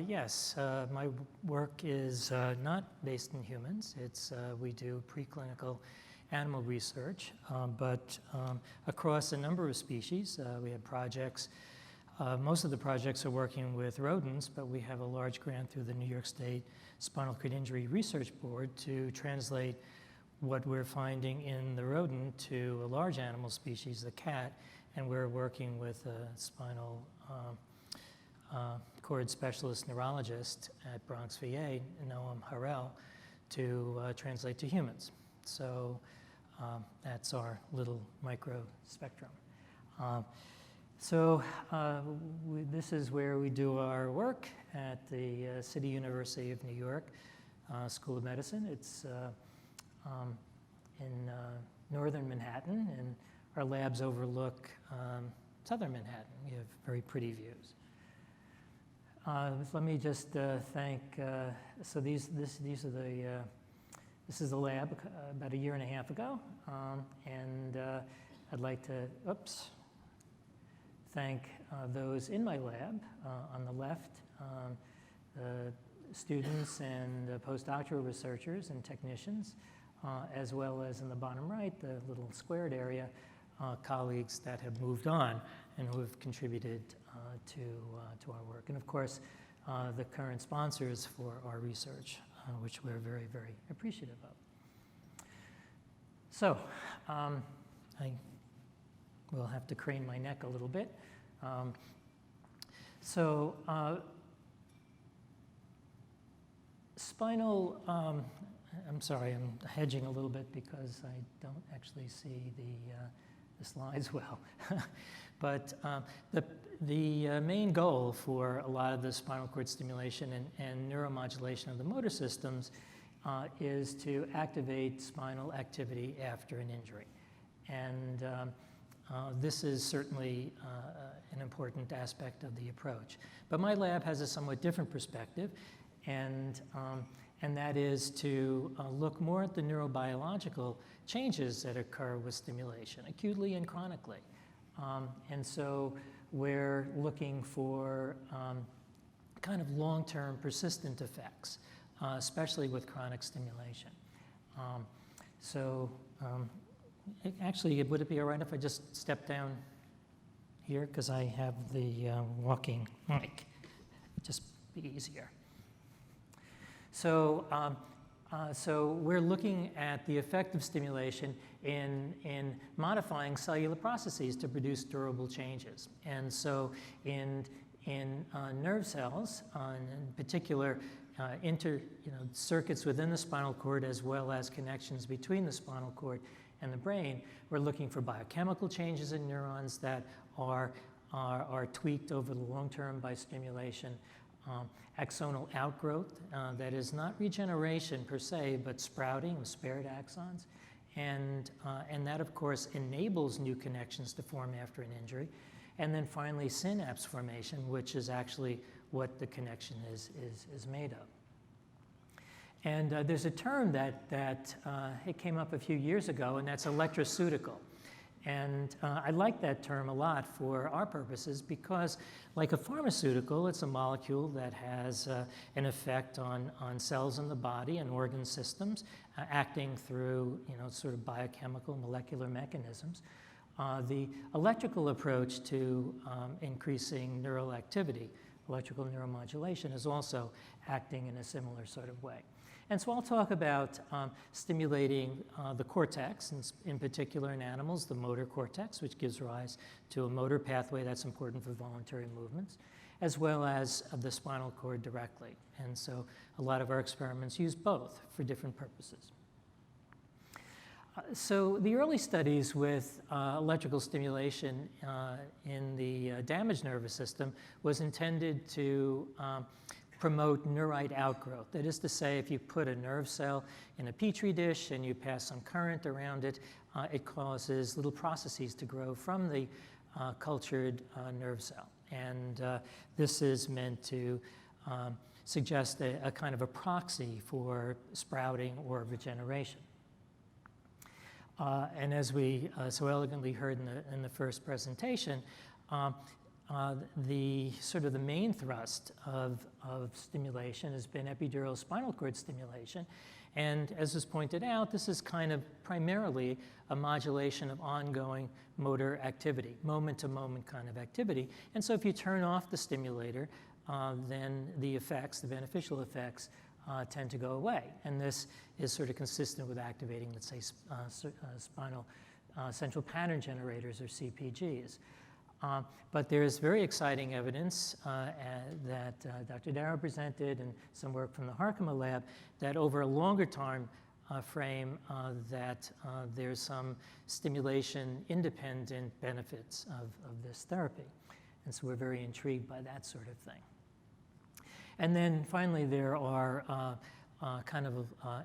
Yes, my work is not based in humans. We do preclinical animal research, but across a number of species. We have projects. Most of the projects are working with rodents, but we have a large grant through the New York State Spinal Cord Injury Research Board to translate what we're finding in the rodent to a large animal species, the cat, and we're working with a spinal cord specialist neurologist at Bronx VA, Noam Harel, to translate to humans. So that's our little micro spectrum. This is where we do our work at the City University of New York School of Medicine. It's in northern Manhattan, and our labs overlook southern Manhattan. We have very pretty views. Let me just thank, so this is the lab about a year and a half ago, and I'd like to, thank those in my lab. On the left, the students and postdoctoral researchers and technicians, as well as in the bottom right, the little squared area, colleagues that have moved on and who have contributed to our work. And of course, the current sponsors for our research, which we're very, very appreciative of. So, I will have to crane my neck a little bit. Spinal, I'm sorry, I'm hedging a little bit because I don't actually see the slides well. But the main goal for a lot of the spinal cord stimulation and neuromodulation of the motor systems is to activate spinal activity after an injury. And this is certainly an important aspect of the approach. But my lab has a somewhat different perspective, and that is to look more at the neurobiological changes that occur with stimulation, acutely and chronically. And so we're looking for kind of long-term persistent effects, especially with chronic stimulation. Actually, would it be all right if I just step down here? Because I have the walking mic. It'd just be easier. So we're looking at the effect of stimulation in modifying cellular processes to produce durable changes. And so in nerve cells, in particular circuits within the spinal cord as well as connections between the spinal cord and the brain, we're looking for biochemical changes in neurons that are tweaked over the long term by stimulation. Axonal outgrowth, that is not regeneration per se, but sprouting of spared axons. And that, of course, enables new connections to form after an injury. And then finally, synapse formation, which is actually what the connection is made of. And there's a term that it came up a few years ago, and that's electroceutical. And I like that term a lot for our purposes because, like a pharmaceutical, it's a molecule that has an effect on cells in the body and organ systems, acting through sort of biochemical molecular mechanisms. The electrical approach to increasing neural activity, electrical neuromodulation, is also acting in a similar sort of way. And so I'll talk about stimulating the cortex, in particular in animals, the motor cortex, which gives rise to a motor pathway that's important for voluntary movements, as well as the spinal cord directly. And so a lot of our experiments use both for different purposes. So the early studies with electrical stimulation in the damaged nervous system was intended to promote neurite outgrowth. That is to say, if you put a nerve cell in a petri dish and you pass some current around it, it causes little processes to grow from the cultured nerve cell. And this is meant to suggest a kind of a proxy for sprouting or regeneration. And as we so elegantly heard in the first presentation, the sort of the main thrust of stimulation has been epidural spinal cord stimulation. And as was pointed out, this is kind of primarily a modulation of ongoing motor activity, moment-to-moment kind of activity. And so if you turn off the stimulator, then the effects, the beneficial effects, tend to go away. And this is sort of consistent with activating, let's say, spinal central pattern generators, or CPGs. But there's very exciting evidence that Dr. Darrow presented, and some work from the Harkema lab, that over a longer time frame that there's some stimulation-independent benefits of this therapy. And so we're very intrigued by that sort of thing. And then finally, there are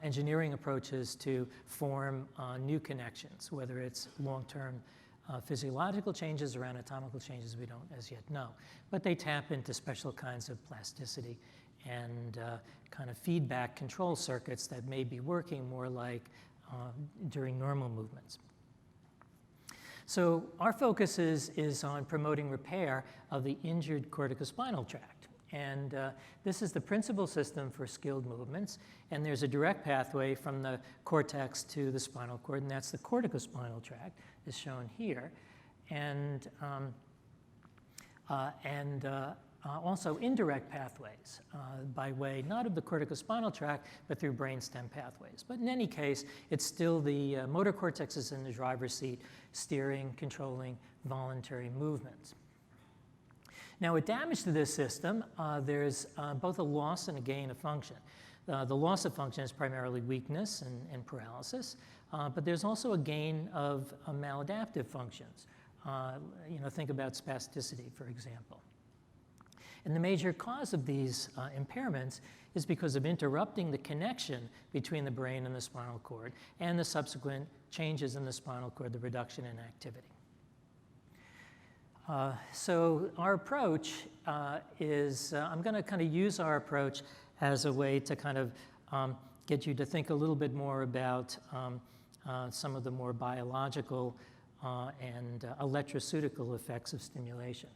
engineering approaches to form new connections, whether it's long-term physiological changes or anatomical changes, we don't as yet know. But they tap into special kinds of plasticity and kind of feedback control circuits that may be working more like during normal movements. So our focus is on promoting repair of the injured corticospinal tract. And this is the principal system for skilled movements. And there's a direct pathway from the cortex to the spinal cord, and that's the corticospinal tract, is shown here. And also indirect pathways by way not of the corticospinal tract, but through brainstem pathways. But in any case, it's still the motor cortex is in the driver's seat, steering, controlling voluntary movements. Now, with damage to this system, there's both a loss and a gain of function. The loss of function is primarily weakness and paralysis, but there's also a gain of maladaptive functions. Think about spasticity, for example. And the major cause of these impairments is because of interrupting the connection between the brain and the spinal cord and the subsequent changes in the spinal cord, the reduction in activity. So our approach is, I'm going to kind of use our approach as a way to kind of get you to think a little bit more about some of the more biological and electroceutical effects of stimulation.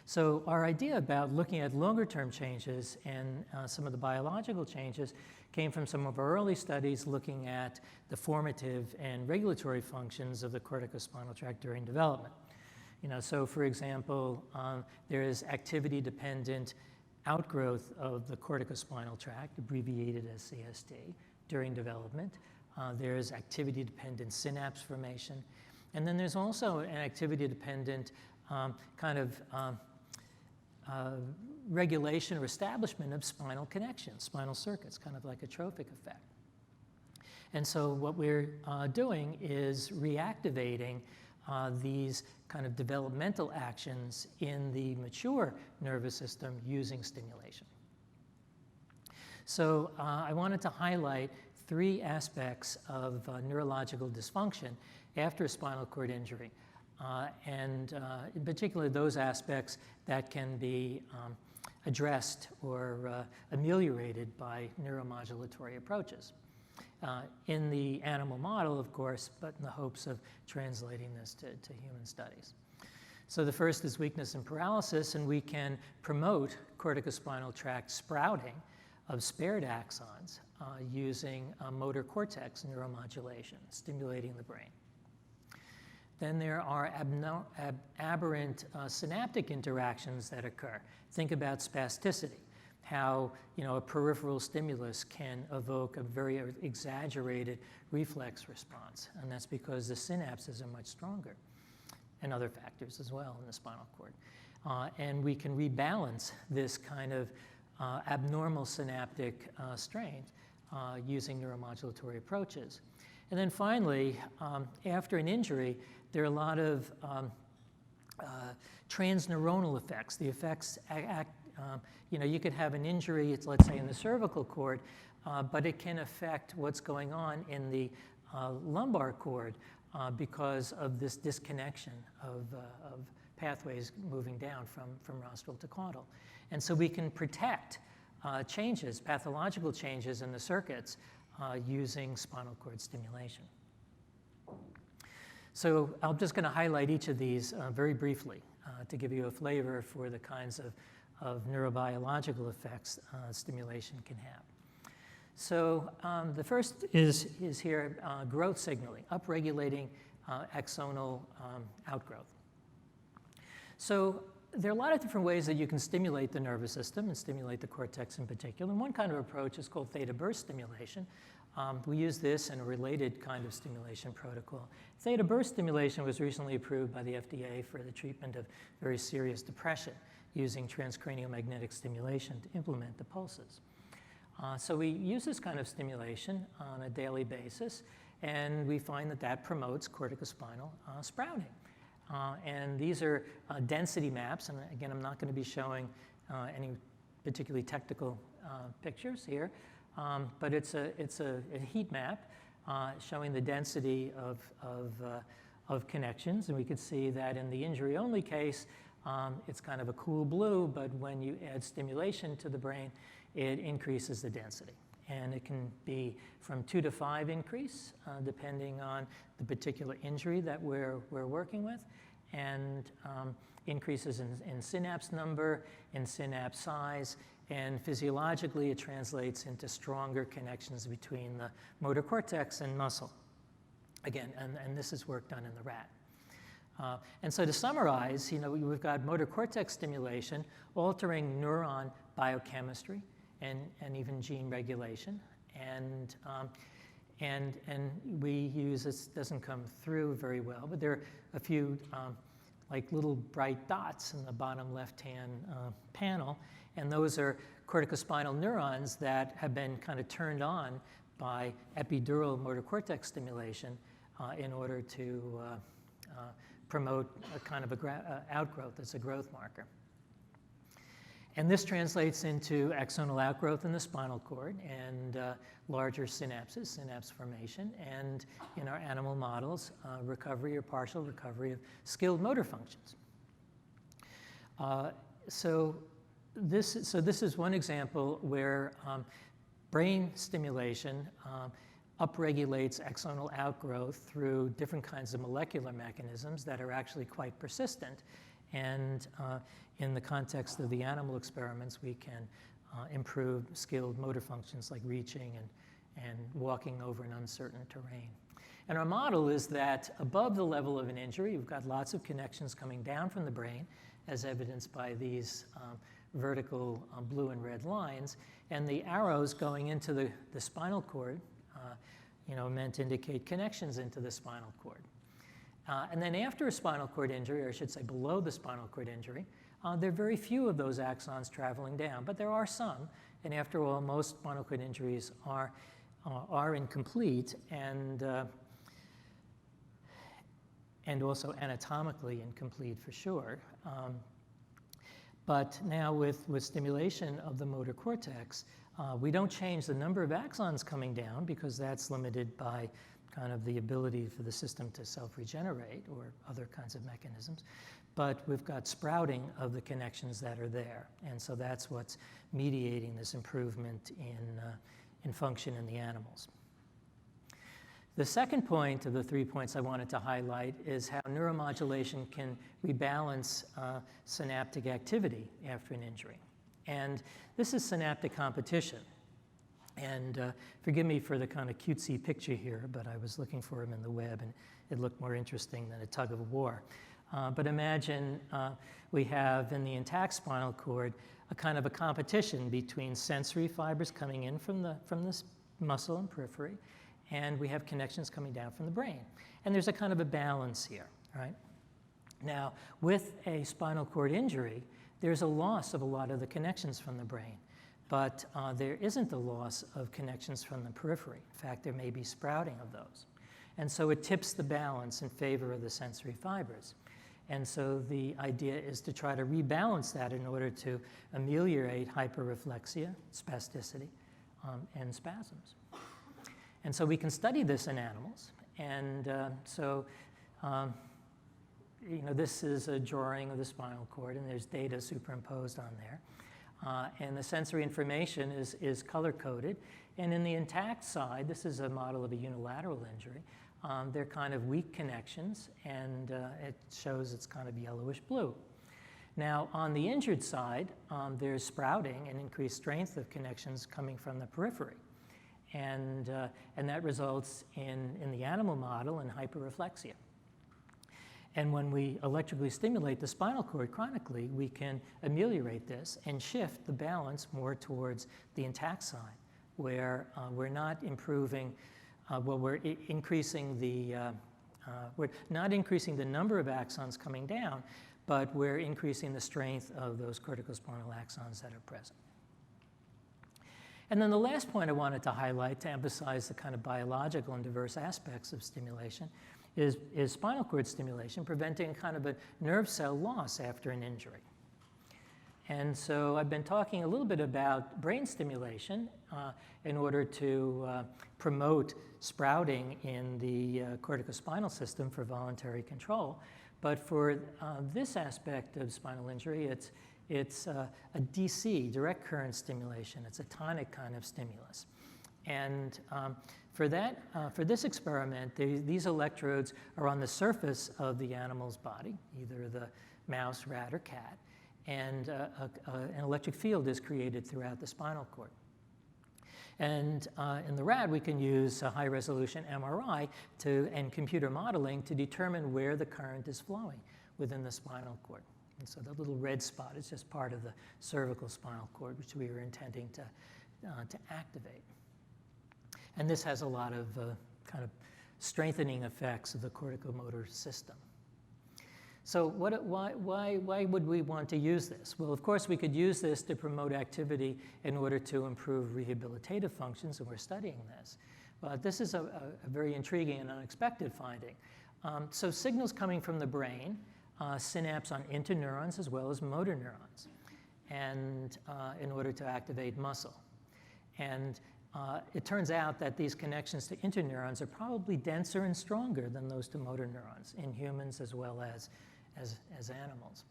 So our idea about looking at longer-term changes and some of the biological changes came from some of our early studies looking at the formative and regulatory functions of the corticospinal tract during development. So for example, there is activity-dependent outgrowth of the corticospinal tract, abbreviated as CST, during development. There's activity-dependent synapse formation. And then there's also an activity-dependent regulation or establishment of spinal connections, spinal circuits, kind of like a trophic effect. And so what we're doing is reactivating these kind of developmental actions in the mature nervous system using stimulation. So I wanted to highlight 3 aspects of neurological dysfunction after a spinal cord injury, and in particular those aspects that can be addressed or ameliorated by neuromodulatory approaches. In the animal model, of course, but in the hopes of translating this to human studies. So the first is weakness and paralysis, and we can promote corticospinal tract sprouting of spared axons using motor cortex neuromodulation, stimulating the brain. Then there are aberrant synaptic interactions that occur. Think about spasticity, how a peripheral stimulus can evoke a very exaggerated reflex response, and that's because the synapses are much stronger, and other factors as well in the spinal cord. And we can rebalance this kind of abnormal synaptic strain using neuromodulatory approaches. And then finally, after an injury, there are a lot of transneuronal effects. The effects act, you could have an injury, let's say in the cervical cord, but it can affect what's going on in the lumbar cord because of this disconnection of pathways moving down from rostral to caudal. And so we can protect changes, pathological changes in the circuits using spinal cord stimulation. So I'm just going to highlight each of these very briefly to give you a flavor for the kinds of neurobiological effects stimulation can have. So the first is here growth signaling, upregulating axonal outgrowth. So there are a lot of different ways that you can stimulate the nervous system and stimulate the cortex in particular. And one kind of approach is called theta burst stimulation. We use this in a related kind of stimulation protocol. Theta burst stimulation was recently approved by the FDA for the treatment of very serious depression using transcranial magnetic stimulation to implement the pulses. So we use this kind of stimulation on a daily basis, and we find that promotes corticospinal sprouting. And these are density maps, and again, I'm not going to be showing any particularly technical pictures here, but it's a heat map showing the density of connections. And we could see that in the injury-only case, it's kind of a cool blue, but when you add stimulation to the brain, it increases the density. And it can be from 2 to 5 increase, depending on the particular injury that we're working with, and increases in synapse number, in synapse size, and physiologically it translates into stronger connections between the motor cortex and muscle. Again, and this is work done in the rat. And so to summarize, we've got motor cortex stimulation altering neuron biochemistry and even gene regulation. And we use, this doesn't come through very well, but there are a few like little bright dots in the bottom left-hand panel, and those are corticospinal neurons that have been kind of turned on by epidural motor cortex stimulation in order to promote a kind of outgrowth that's a growth marker. And this translates into axonal outgrowth in the spinal cord and larger synapses, synapse formation, and in our animal models, recovery or partial recovery of skilled motor functions. So this is one example where brain stimulation upregulates axonal outgrowth through different kinds of molecular mechanisms that are actually quite persistent. And in the context of the animal experiments, we can improve skilled motor functions like reaching and walking over an uncertain terrain. And our model is that above the level of an injury, you've got lots of connections coming down from the brain, as evidenced by these vertical blue and red lines, and the arrows going into the spinal cord, meant to indicate connections into the spinal cord. And then after a spinal cord injury, or I should say below the spinal cord injury, there are very few of those axons traveling down, but there are some. And after all, most spinal cord injuries are incomplete and also anatomically incomplete for sure. But now with stimulation of the motor cortex, we don't change the number of axons coming down because that's limited by kind of the ability for the system to self-regenerate or other kinds of mechanisms. But we've got sprouting of the connections that are there. And so that's what's mediating this improvement in function in the animals. The second point of the 3 points I wanted to highlight is how neuromodulation can rebalance synaptic activity after an injury. And this is synaptic competition. And forgive me for the kind of cutesy picture here, but I was looking for them in the web, and it looked more interesting than a tug of war. But imagine we have in the intact spinal cord a kind of a competition between sensory fibers coming in from this muscle and periphery, and we have connections coming down from the brain. And there's a kind of a balance here, right? Now, with a spinal cord injury, there's a loss of a lot of the connections from the brain. But there isn't a loss of connections from the periphery. In fact, there may be sprouting of those. And so it tips the balance in favor of the sensory fibers. And so the idea is to try to rebalance that in order to ameliorate hyperreflexia, spasticity, and spasms. And so we can study this in animals. And this is a drawing of the spinal cord, and there's data superimposed on there. And the sensory information is color-coded. And in the intact side, this is a model of a unilateral injury. They're kind of weak connections, and it shows it's kind of yellowish-blue. Now, on the injured side, there's sprouting and increased strength of connections coming from the periphery. And that results in the animal model in hyperreflexia. And when we electrically stimulate the spinal cord chronically, we can ameliorate this and shift the balance more towards the intact side, where we're not improving, we're increasing we're not increasing the number of axons coming down, but we're increasing the strength of those corticospinal axons that are present. And then the last point I wanted to highlight to emphasize the kind of biological and diverse aspects of stimulation is spinal cord stimulation, preventing kind of a nerve cell loss after an injury. And so I've been talking a little bit about brain stimulation in order to promote sprouting in the corticospinal system for voluntary control. But for this aspect of spinal injury, it's a DC, direct current stimulation. It's a tonic kind of stimulus. And for this experiment, these electrodes are on the surface of the animal's body, either the mouse, rat, or cat, and an electric field is created throughout the spinal cord. And in the rat, we can use a high-resolution MRI and computer modeling to determine where the current is flowing within the spinal cord. And so the little red spot is just part of the cervical spinal cord, which we were intending to activate. And this has a lot of kind of strengthening effects of the corticomotor system. So why would we want to use this? Well, of course, we could use this to promote activity in order to improve rehabilitative functions, and we're studying this. But this is a very intriguing and unexpected finding. So signals coming from the brain synapse on interneurons as well as motor neurons, and in order to activate muscle. And it turns out that these connections to interneurons are probably denser and stronger than those to motor neurons in humans as well as animals.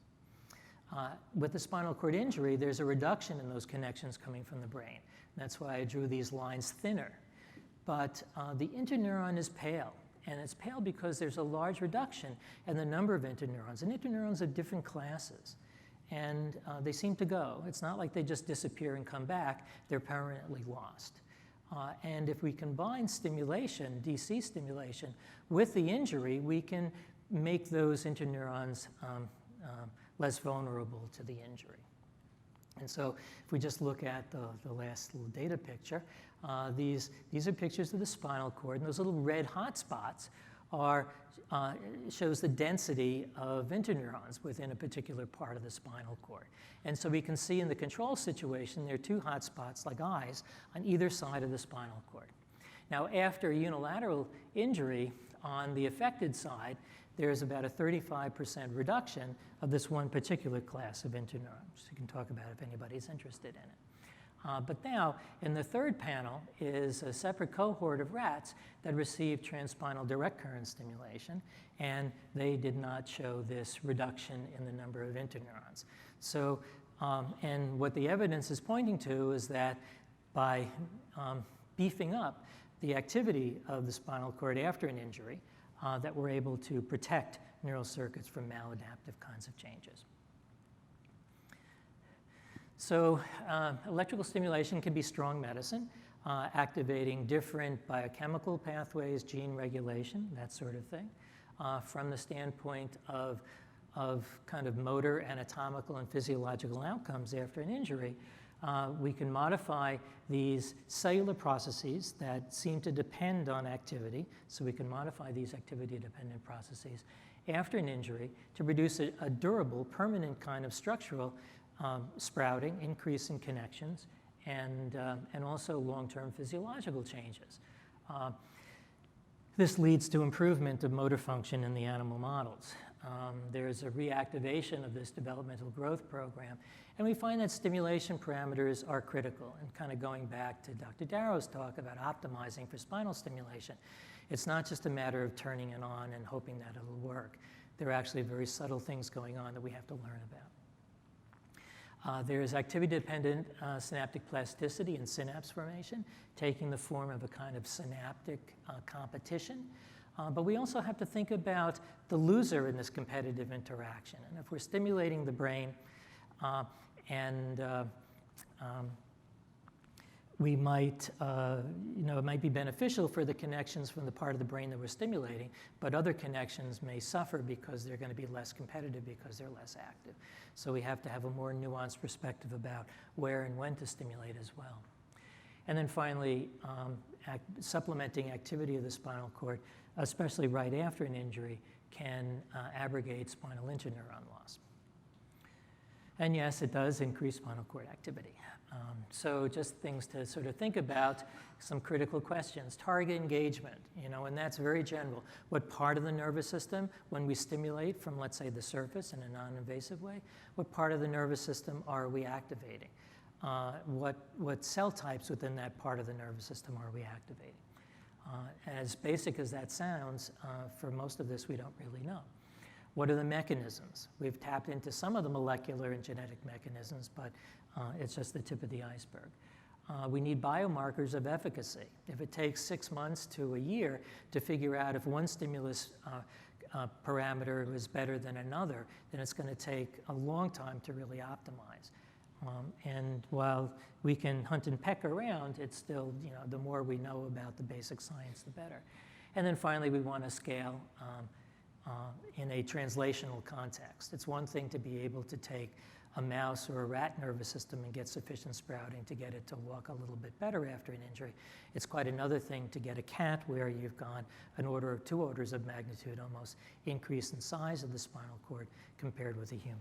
With the spinal cord injury, there's a reduction in those connections coming from the brain. That's why I drew these lines thinner. But the interneuron is pale, and it's pale because there's a large reduction in the number of interneurons. And interneurons are different classes, and they seem to go. It's not like they just disappear and come back. They're permanently lost. And if we combine stimulation, DC stimulation, with the injury, we can make those interneurons less vulnerable to the injury. And so if we just look at the last little data picture, these are pictures of the spinal cord, and those little red hot spots shows the density of interneurons within a particular part of the spinal cord. And so we can see in the control situation, there are two hot spots like eyes on either side of the spinal cord. Now, after a unilateral injury on the affected side, there's about a 35% reduction of this one particular class of interneurons. You can talk about if anybody's interested in it. But now, in the third panel is a separate cohort of rats that received transspinal direct current stimulation, and they did not show this reduction in the number of interneurons. So, and what the evidence is pointing to is that by beefing up the activity of the spinal cord after an injury, that we're able to protect neural circuits from maladaptive kinds of changes. So electrical stimulation can be strong medicine, activating different biochemical pathways, gene regulation, that sort of thing. From the standpoint of kind of motor, anatomical, and physiological outcomes after an injury, we can modify these cellular processes that seem to depend on activity. So we can modify these activity-dependent processes after an injury to produce a durable, permanent kind of structural sprouting, increase in connections, and also long-term physiological changes. This leads to improvement of motor function in the animal models. There's a reactivation of this developmental growth program, and we find that stimulation parameters are critical. And kind of going back to Dr. Darrow's talk about optimizing for spinal stimulation, it's not just a matter of turning it on and hoping that it'll work. There are actually very subtle things going on that we have to learn about. There's activity-dependent synaptic plasticity and synapse formation, taking the form of a kind of synaptic competition. But we also have to think about the loser in this competitive interaction. And if we're stimulating the brain we might, it might be beneficial for the connections from the part of the brain that we're stimulating, but other connections may suffer because they're going to be less competitive because they're less active. So we have to have a more nuanced perspective about where and when to stimulate as well. And then finally, supplementing activity of the spinal cord, especially right after an injury, can abrogate spinal interneuron loss. And yes, it does increase spinal cord activity. So just things to sort of think about, some critical questions. Target engagement, and that's very general. What part of the nervous system, when we stimulate from, let's say, the surface in a non-invasive way, what part of the nervous system are we activating? What cell types within that part of the nervous system are we activating? As basic as that sounds, for most of this we don't really know. What are the mechanisms? We've tapped into some of the molecular and genetic mechanisms, but it's just the tip of the iceberg. We need biomarkers of efficacy. If it takes 6 months to a year to figure out if one stimulus parameter is better than another, then it's going to take a long time to really optimize. And while we can hunt and peck around, it's still, the more we know about the basic science, the better. And then finally, we want to scale in a translational context. It's one thing to be able to take a mouse or a rat nervous system and get sufficient sprouting to get it to walk a little bit better after an injury. It's quite another thing to get a cat where you've gone an order or 2 orders of magnitude almost increase in size of the spinal cord compared with a human.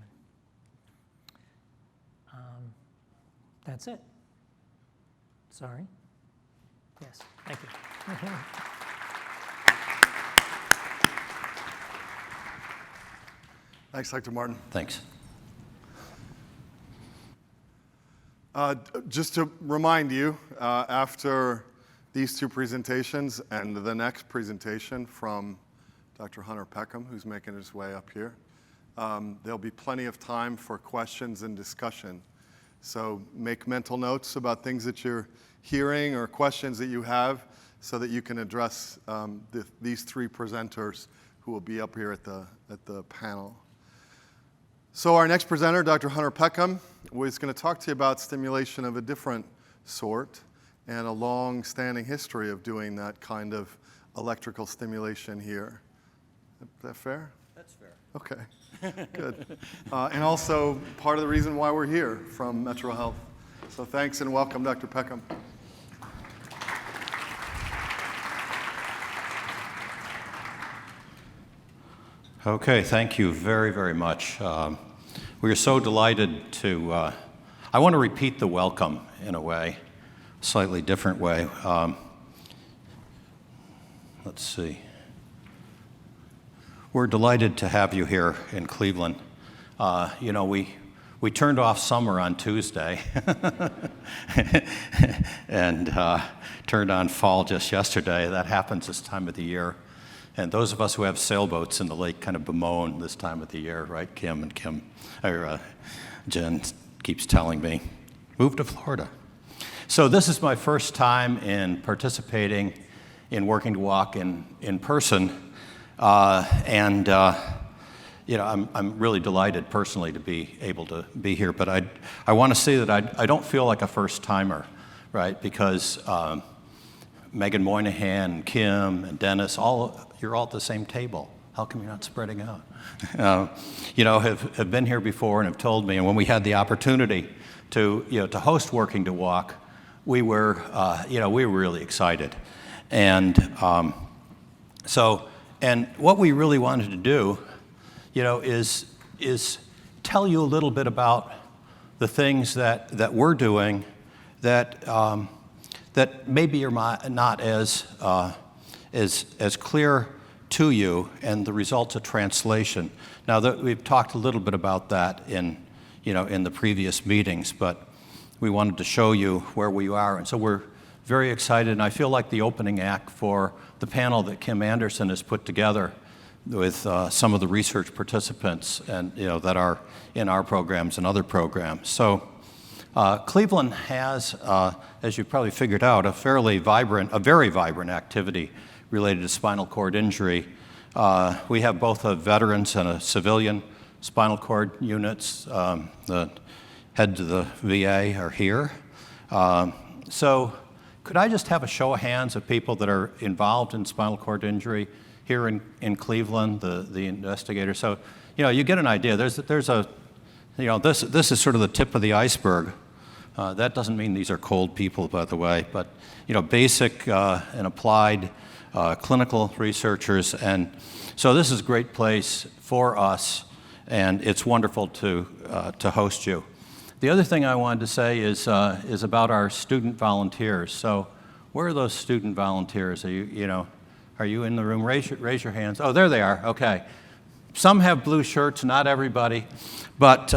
That's it. Sorry. Yes, thank you. Thanks, Dr. Martin. Thanks. Just to remind you, after these 2 presentations and the next presentation from Dr. Hunter Peckham, who's making his way up here, there'll be plenty of time for questions and discussion. So make mental notes about things that you're hearing or questions that you have so that you can address these 3 presenters who will be up here at the panel. So our next presenter, Dr. Hunter Peckham, is going to talk to you about stimulation of a different sort and a long-standing history of doing that kind of electrical stimulation here. Is that fair? That's fair. Okay, good. And also part of the reason why we're here from MetroHealth. So thanks and welcome, Dr. Peckham. Okay, thank you very, very much. We are so delighted to, I want to repeat the welcome in a way, slightly different way. Let's see. We're delighted to have you here in Cleveland. We turned off summer on Tuesday and turned on fall just yesterday. That happens this time of the year. And those of us who have sailboats in the lake kind of bemoan this time of the year, right? Jen keeps telling me, move to Florida. So this is my first time in participating in Working to Walk in person. I'm really delighted personally to be able to be here. But I want to say that I don't feel like a first timer, right? Because Megan Moynihan and Kim and Dennis, you're all at the same table. How come you're not spreading out? Have been here before and have told me, and when we had the opportunity to host Working to Walk, we were really excited. And what we really wanted to do, is tell you a little bit about the things that we're doing that maybe are not as clear to you, and the results of translation. Now, we've talked a little bit about that in the previous meetings, but we wanted to show you where we are, and so we're very excited. And I feel like the opening act for the panel that Kim Anderson has put together with some of the research participants and that are in our programs and other programs. So. Cleveland has, as you've probably figured out, a very vibrant activity related to spinal cord injury. We have both a veterans and a civilian spinal cord units. The head to the VA are here. So could I just have a show of hands of people that are involved in spinal cord injury here in Cleveland, the investigators? So, you get an idea. There's a this is sort of the tip of the iceberg. That doesn't mean these are cold people, by the way, but basic and applied clinical researchers, and so this is a great place for us, and it's wonderful to host you. The other thing I wanted to say is about our student volunteers. So where are those student volunteers? Are you in the room? Raise your hands. Oh, there they are. Okay. Some have blue shirts, not everybody. But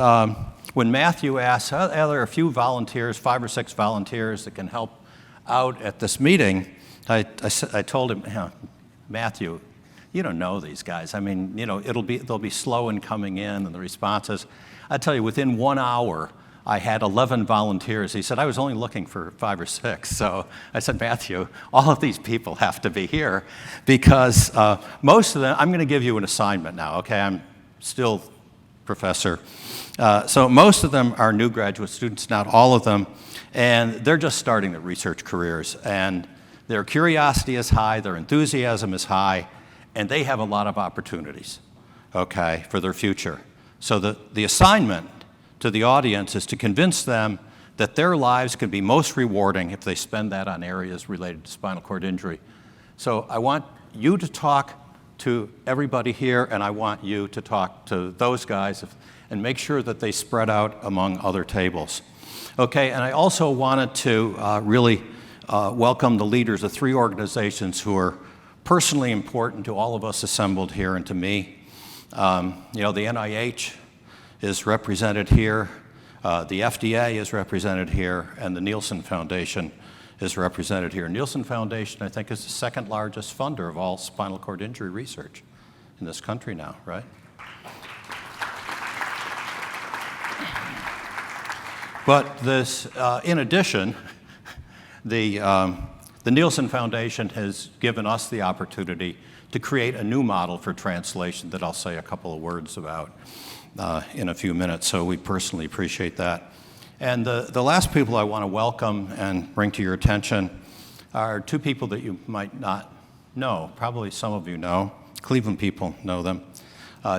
when Matthew asked, are there a few volunteers, 5 or 6 volunteers that can help out at this meeting, I told him, Matthew, you don't know these guys. I mean, they'll be slow in coming in and the responses. I tell you, within 1 hour, I had 11 volunteers. He said, I was only looking for 5 or 6. So I said, Matthew, all of these people have to be here because most of them, I'm going to give you an assignment now, okay? I'm still professor. So most of them are new graduate students, not all of them, and they're just starting their research careers. And their curiosity is high, their enthusiasm is high, and they have a lot of opportunities, okay, for their future. So the assignment to the audience is to convince them that their lives can be most rewarding if they spend that on areas related to spinal cord injury. So I want you to talk to everybody here, and I want you to talk to those guys and make sure that they spread out among other tables. Okay, and I also wanted to really welcome the leaders of 3 organizations who are personally important to all of us assembled here and to me. The NIH is represented here, the FDA is represented here, and the Nielsen Foundation is represented here. Nielsen Foundation, I think, is the 2nd largest funder of all spinal cord injury research in this country now, right? But this, in addition, the Nielsen Foundation has given us the opportunity to create a new model for translation that I'll say a couple of words about in a few minutes, so we personally appreciate that. And the last people I want to welcome and bring to your attention are 2 people that you might not know. Probably some of you know. Cleveland people know them.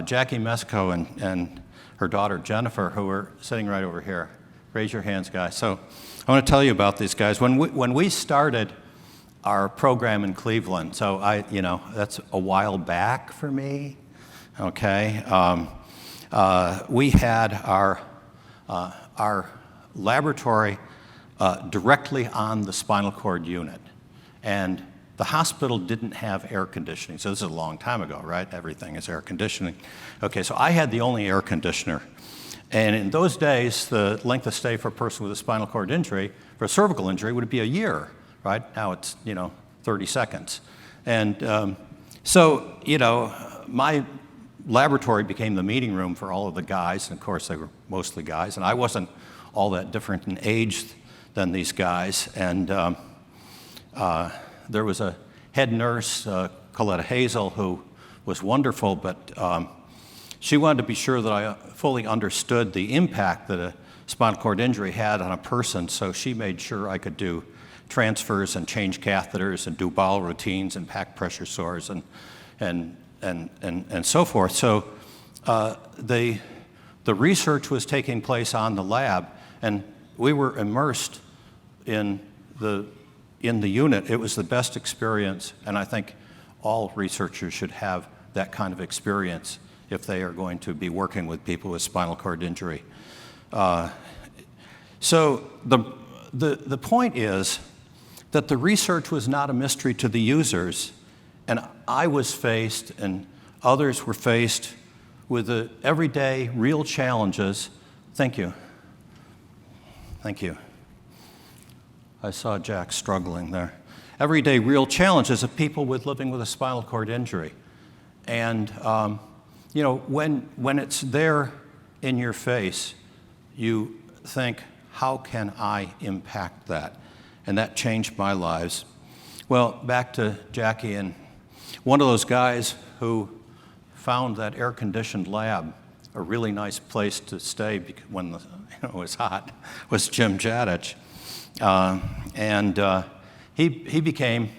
Jackie Mesco and her daughter Jennifer, who are sitting right over here. Raise your hands, guys. So I want to tell you about these guys. When we started our program in Cleveland, so that's a while back for me, okay? We had our laboratory directly on the spinal cord unit, and the hospital didn't have air conditioning. So this is a long time ago, right? Everything is air conditioning. Okay, so I had the only air conditioner. And in those days, the length of stay for a person with a spinal cord injury, for a cervical injury, would be a year, right? Now it's, 30 seconds. And so, my laboratory became the meeting room for all of the guys, and of course they were mostly guys, and I wasn't all that different in age than these guys. And there was a head nurse, Coletta Hazel, who was wonderful, but she wanted to be sure that I fully understood the impact that a spinal cord injury had on a person, so she made sure I could do transfers and change catheters and do bowel routines and pack pressure sores and so forth. So the research was taking place on the lab, and we were immersed in the unit. It was the best experience, and I think all researchers should have that kind of experience if they are going to be working with people with spinal cord injury. So the point is that the research was not a mystery to the users, and I was faced, and others were faced with the everyday real challenges. Thank you. Thank you. I saw Jack struggling there. Everyday real challenges of people living with a spinal cord injury. And when it's there in your face, you think, how can I impact that? And that changed my lives. Well, back to Jackie, and one of those guys who found that air-conditioned lab a really nice place to stay when it was hot was Jim Jadich. He became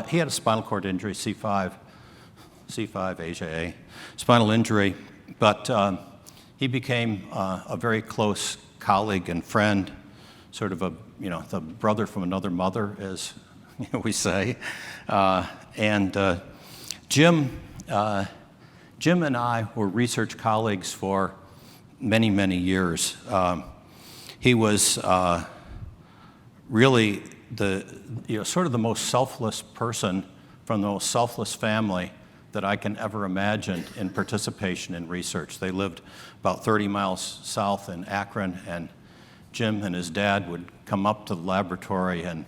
he had a spinal cord injury, C5 AJA, spinal injury, but he became a very close colleague and friend, sort of the brother from another mother, as we say. Jim and I were research colleagues for many, many years. he was really sort of the most selfless person from the most selfless family that I can ever imagine in participation in research. They lived about 30 miles south in Akron, and Jim and his dad would come up to the laboratory and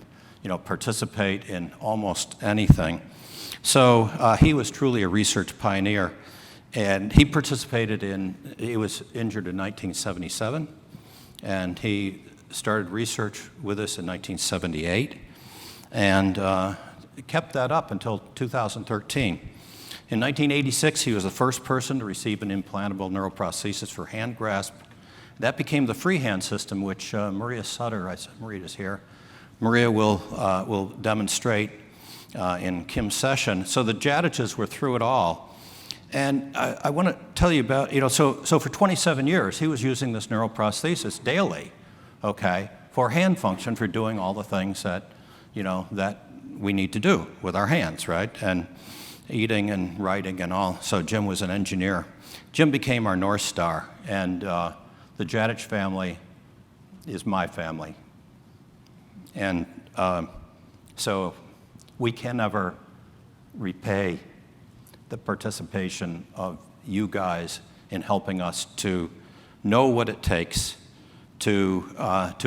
participate in almost anything. So he was truly a research pioneer, and he was injured in 1977, and he started research with us in 1978, and kept that up until 2013. In 1986, he was the first person to receive an implantable neuroprosthesis for hand grasp. That became the freehand system, which Maria Sutter, Maria's here, Maria will demonstrate in Kim's session. So the Jadiches were through it all. And I want to tell you about, so for 27 years, he was using this neuroprosthesis daily, okay, for hand function, for doing all the things that, that we need to do with our hands, right? And eating and writing and all. So Jim was an engineer. Jim became our North Star, and the Jadich family is my family. And so we can never repay the participation of you guys in helping us to know what it takes to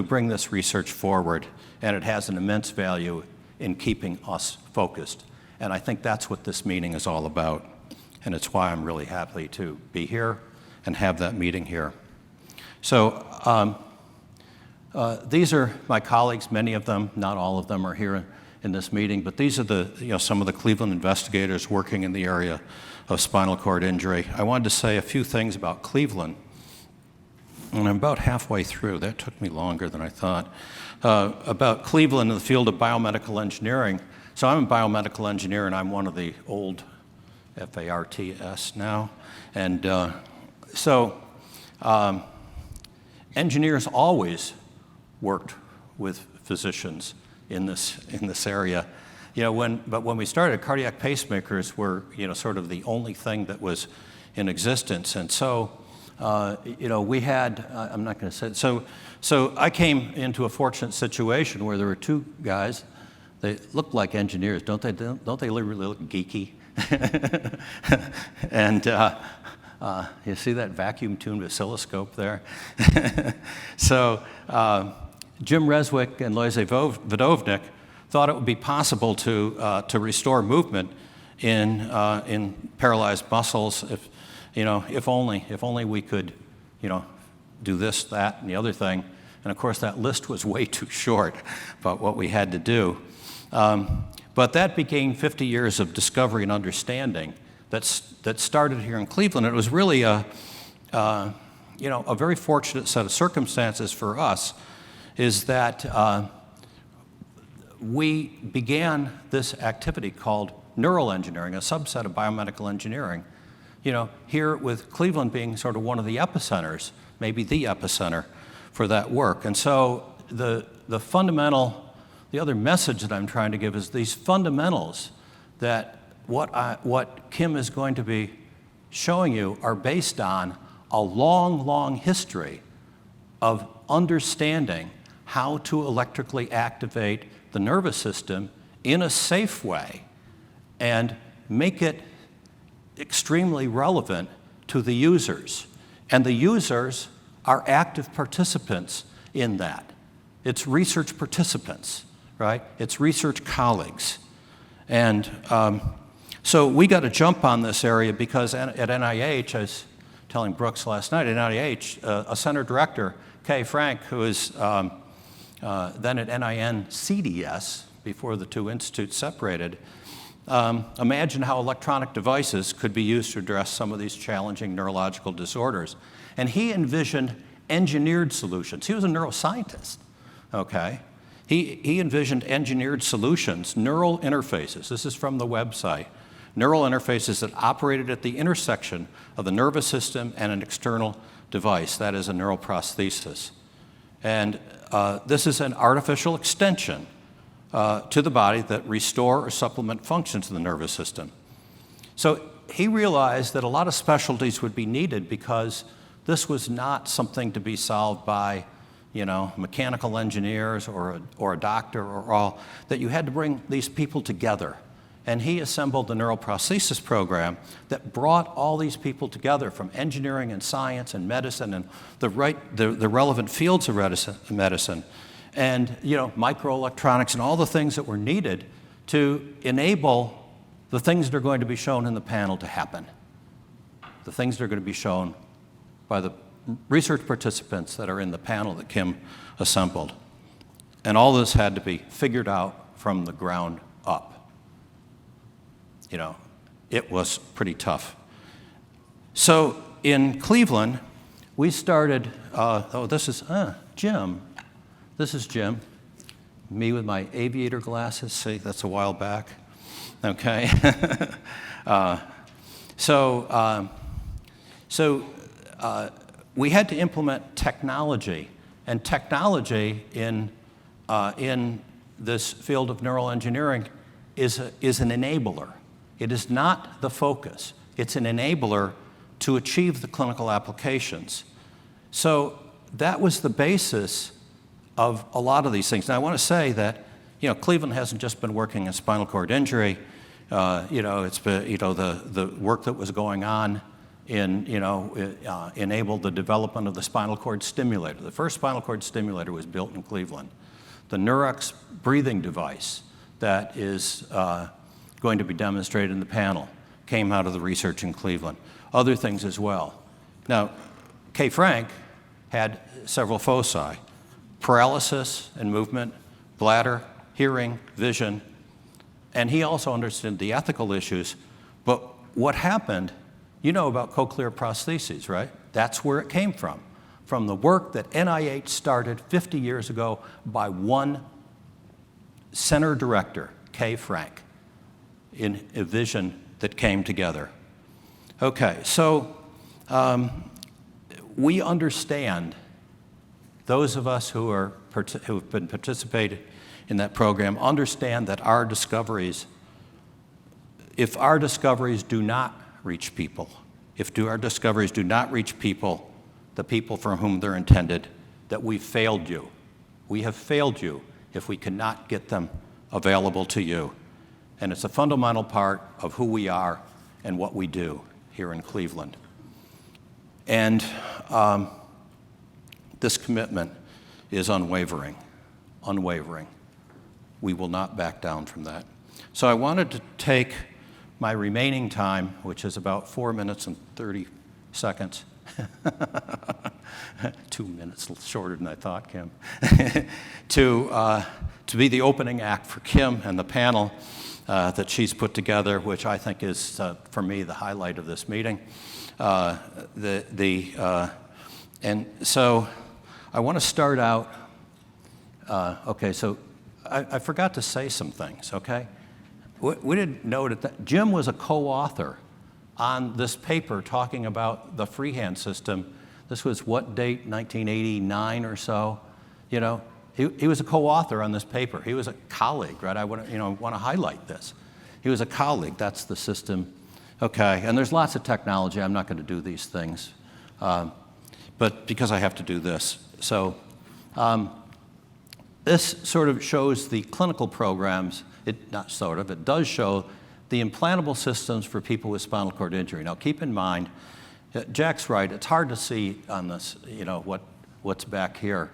bring this research forward, and it has an immense value in keeping us focused. And I think that's what this meeting is all about, and it's why I'm really happy to be here and have that meeting here. So these are my colleagues. Many of them, not all of them, are here in this meeting, but these are some of the Cleveland investigators working in the area of spinal cord injury. I wanted to say a few things about Cleveland, and I'm about halfway through. That took me longer than I thought. About Cleveland in the field of biomedical engineering. So I'm a biomedical engineer, and I'm one of the old FARTS now. And engineers always worked with physicians in this area. But when we started, cardiac pacemakers were sort of the only thing that was in existence. And so we had, I'm not going to say it. So I came into a fortunate situation where there were two guys. They look like engineers, don't they? Don't they really look geeky? And you see that vacuum-tuned oscilloscope there? So Jim Rodreick and Lojzej Vodovnik thought it would be possible to restore movement in paralyzed muscles if only we could do this, that, and the other thing. And of course that list was way too short about what we had to do. But that became 50 years of discovery and understanding that started here in Cleveland. It was really a very fortunate set of circumstances for us, is that we began this activity called neural engineering, a subset of biomedical engineering, here with Cleveland being sort of one of the epicenters, maybe the epicenter for that work. And so the other message that I'm trying to give is these fundamentals that what Kim is going to be showing you are based on a long, long history of understanding how to electrically activate the nervous system in a safe way and make it extremely relevant to the users. And the users are active participants in that. It's research participants, right? It's research colleagues. And so we got to jump on this area because at NIH, I was telling Brooks last night, at NIH, a center director, Chae Frank, who is then at NIN CDS, before the two institutes separated, imagined how electronic devices could be used to address some of these challenging neurological disorders. And he envisioned engineered solutions. He was a neuroscientist, okay? He envisioned engineered solutions, neural interfaces. This is from the website. Neural interfaces that operated at the intersection of the nervous system and an external device, that is a neuroprosthesis. And this is an artificial extension to the body that restore or supplement functions of the nervous system. So he realized that a lot of specialties would be needed because this was not something to be solved by, mechanical engineers or a doctor or all, that you had to bring these people together. And he assembled the Neuroprostheses program that brought all these people together from engineering and science and medicine and the relevant fields of medicine and microelectronics and all the things that were needed to enable the things that are going to be shown in the panel to happen. The things that are going to be shown by the research participants that are in the panel that Kim assembled. And all this had to be figured out from the ground up. It was pretty tough. So in Cleveland, we started, this is Jim. This is Jim. Me with my aviator glasses. See, that's a while back. Okay. We had to implement technology, and technology in this field of neural engineering is an enabler. It is not the focus. It's an enabler to achieve the clinical applications. So that was the basis of a lot of these things. Now I want to say that Cleveland hasn't just been working in spinal cord injury. It's been the work that was going on enabled the development of the spinal cord stimulator. The first spinal cord stimulator was built in Cleveland. The Neurox breathing device that is going to be demonstrated in the panel came out of the research in Cleveland. Other things as well. Now, Chae Frank had several foci: paralysis and movement, bladder, hearing, vision, and he also understood the ethical issues. But what happened, about cochlear prostheses, right? That's where it came from the work that NIH started 50 years ago by one center director, Chae Frank, in a vision that came together. Okay, so we understand, those of us who've been participating in that program understand that our discoveries, if our discoveries do not reach people, our discoveries do not reach people, the people for whom they're intended, that we've failed you. We have failed you if we cannot get them available to you. And it's a fundamental part of who we are and what we do here in Cleveland. And this commitment is unwavering. We will not back down from that. So I wanted to take my remaining time, which is about 4 minutes and 30 seconds. 2 minutes shorter than I thought, Kim. to be the opening act for Kim and the panel that she's put together, which I think is, for me, the highlight of this meeting. And so I want to start out, okay, so I forgot to say some things, okay? We didn't note that Jim was a co-author on this paper talking about the freehand system. This was what date, 1989 or so? He was a co-author on this paper. He was a colleague, right? I want to highlight this. He was a colleague. That's the system. Okay, and there's lots of technology. I'm not going to do these things, but because I have to do this. So this sort of shows the clinical programs. It does show the implantable systems for people with spinal cord injury. Now, keep in mind, Jack's right. It's hard to see on this, what's back here.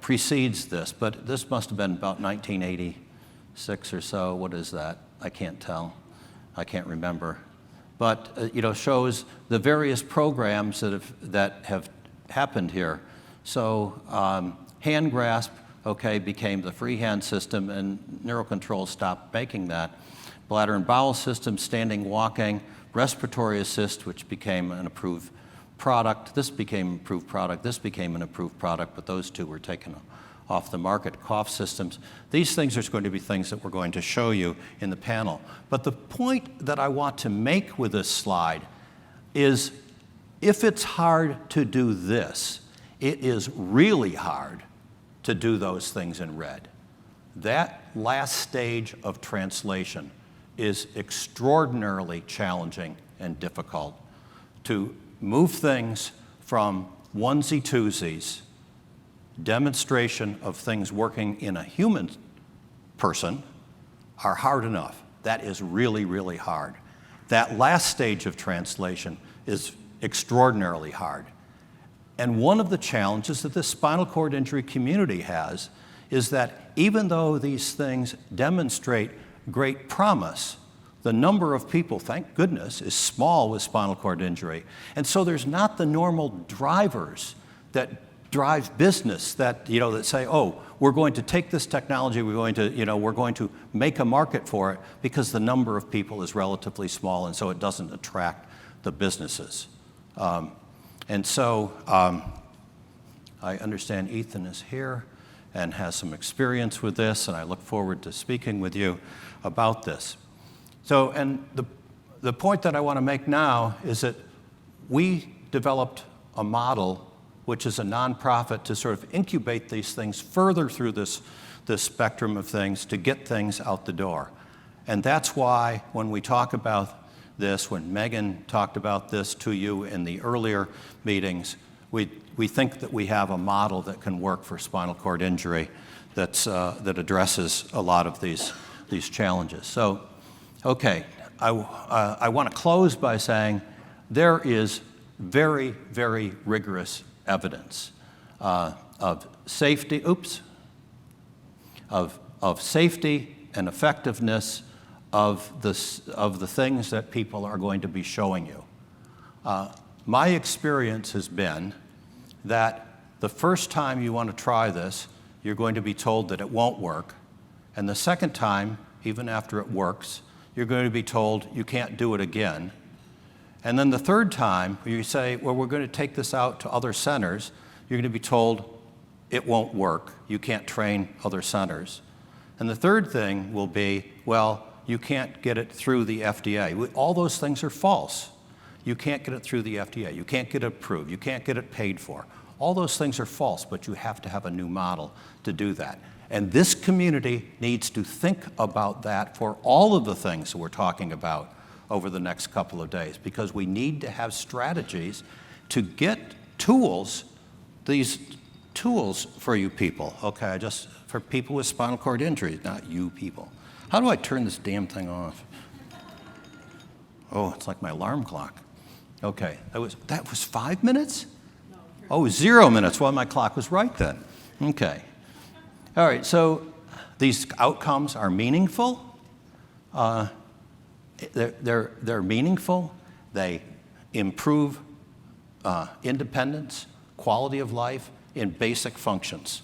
Precedes this, but this must have been about 1986 or so. What is that? I can't tell. I can't remember. But shows the various programs that have happened here. So hand grasp, became the freehand system, and Neurocontrol stopped making that. Bladder and bowel system, standing, walking, respiratory assist, which became an approved product. This became an approved product. This became an approved product, but those two were taken off the market. Cough systems. These things are going to be things that we're going to show you in the panel. But the point that I want to make with this slide is, if it's hard to do this, it is really hard to do those things in red. That last stage of translation is extraordinarily challenging and difficult, to move things from onesie-twosies demonstration of things working in a human person are hard enough. That is really, really hard. That last stage of translation is extraordinarily hard. And one of the challenges that the spinal cord injury community has is that even though these things demonstrate great promise, the number of people, thank goodness, is small with spinal cord injury. And so there's not the normal drivers that drive business that, that say, oh, we're going to take this technology, we're going to make a market for it, because the number of people is relatively small, and so it doesn't attract the businesses. And so I understand Ethan is here and has some experience with this, and I look forward to speaking with you about this. So, and the point that I want to make now is that we developed a model which is a nonprofit to sort of incubate these things further through this spectrum of things to get things out the door. And that's why when we talk about this, when Megan talked about this to you in the earlier meetings, we think that we have a model that can work for spinal cord injury that addresses a lot of these challenges. So, okay, I want to close by saying there is very, very rigorous evidence of safety, of safety and effectiveness of the things that people are going to be showing you. My experience has been that the first time you want to try this, you're going to be told that it won't work, and the second time, even after it works, you're going to be told you can't do it again. And then the third time, you say, well, we're going to take this out to other centers, you're going to be told it won't work, you can't train other centers. And the third thing will be, well, you can't get it through the FDA. All those things are false. You can't get it through the FDA, you can't get it approved, you can't get it paid for. All those things are false, but you have to have a new model to do that. And this community needs to think about that for all of the things that we're talking about over the next couple of days, because we need to have strategies to get tools, these tools for you people, okay, just for people with spinal cord injury, not you people. How do I turn this damn thing off? Oh, it's like my alarm clock. Okay, that was 5 minutes? Oh, 0 minutes. Well, my clock was right then. Okay. All right, so these outcomes are meaningful. They're meaningful. They improve independence, quality of life in basic functions.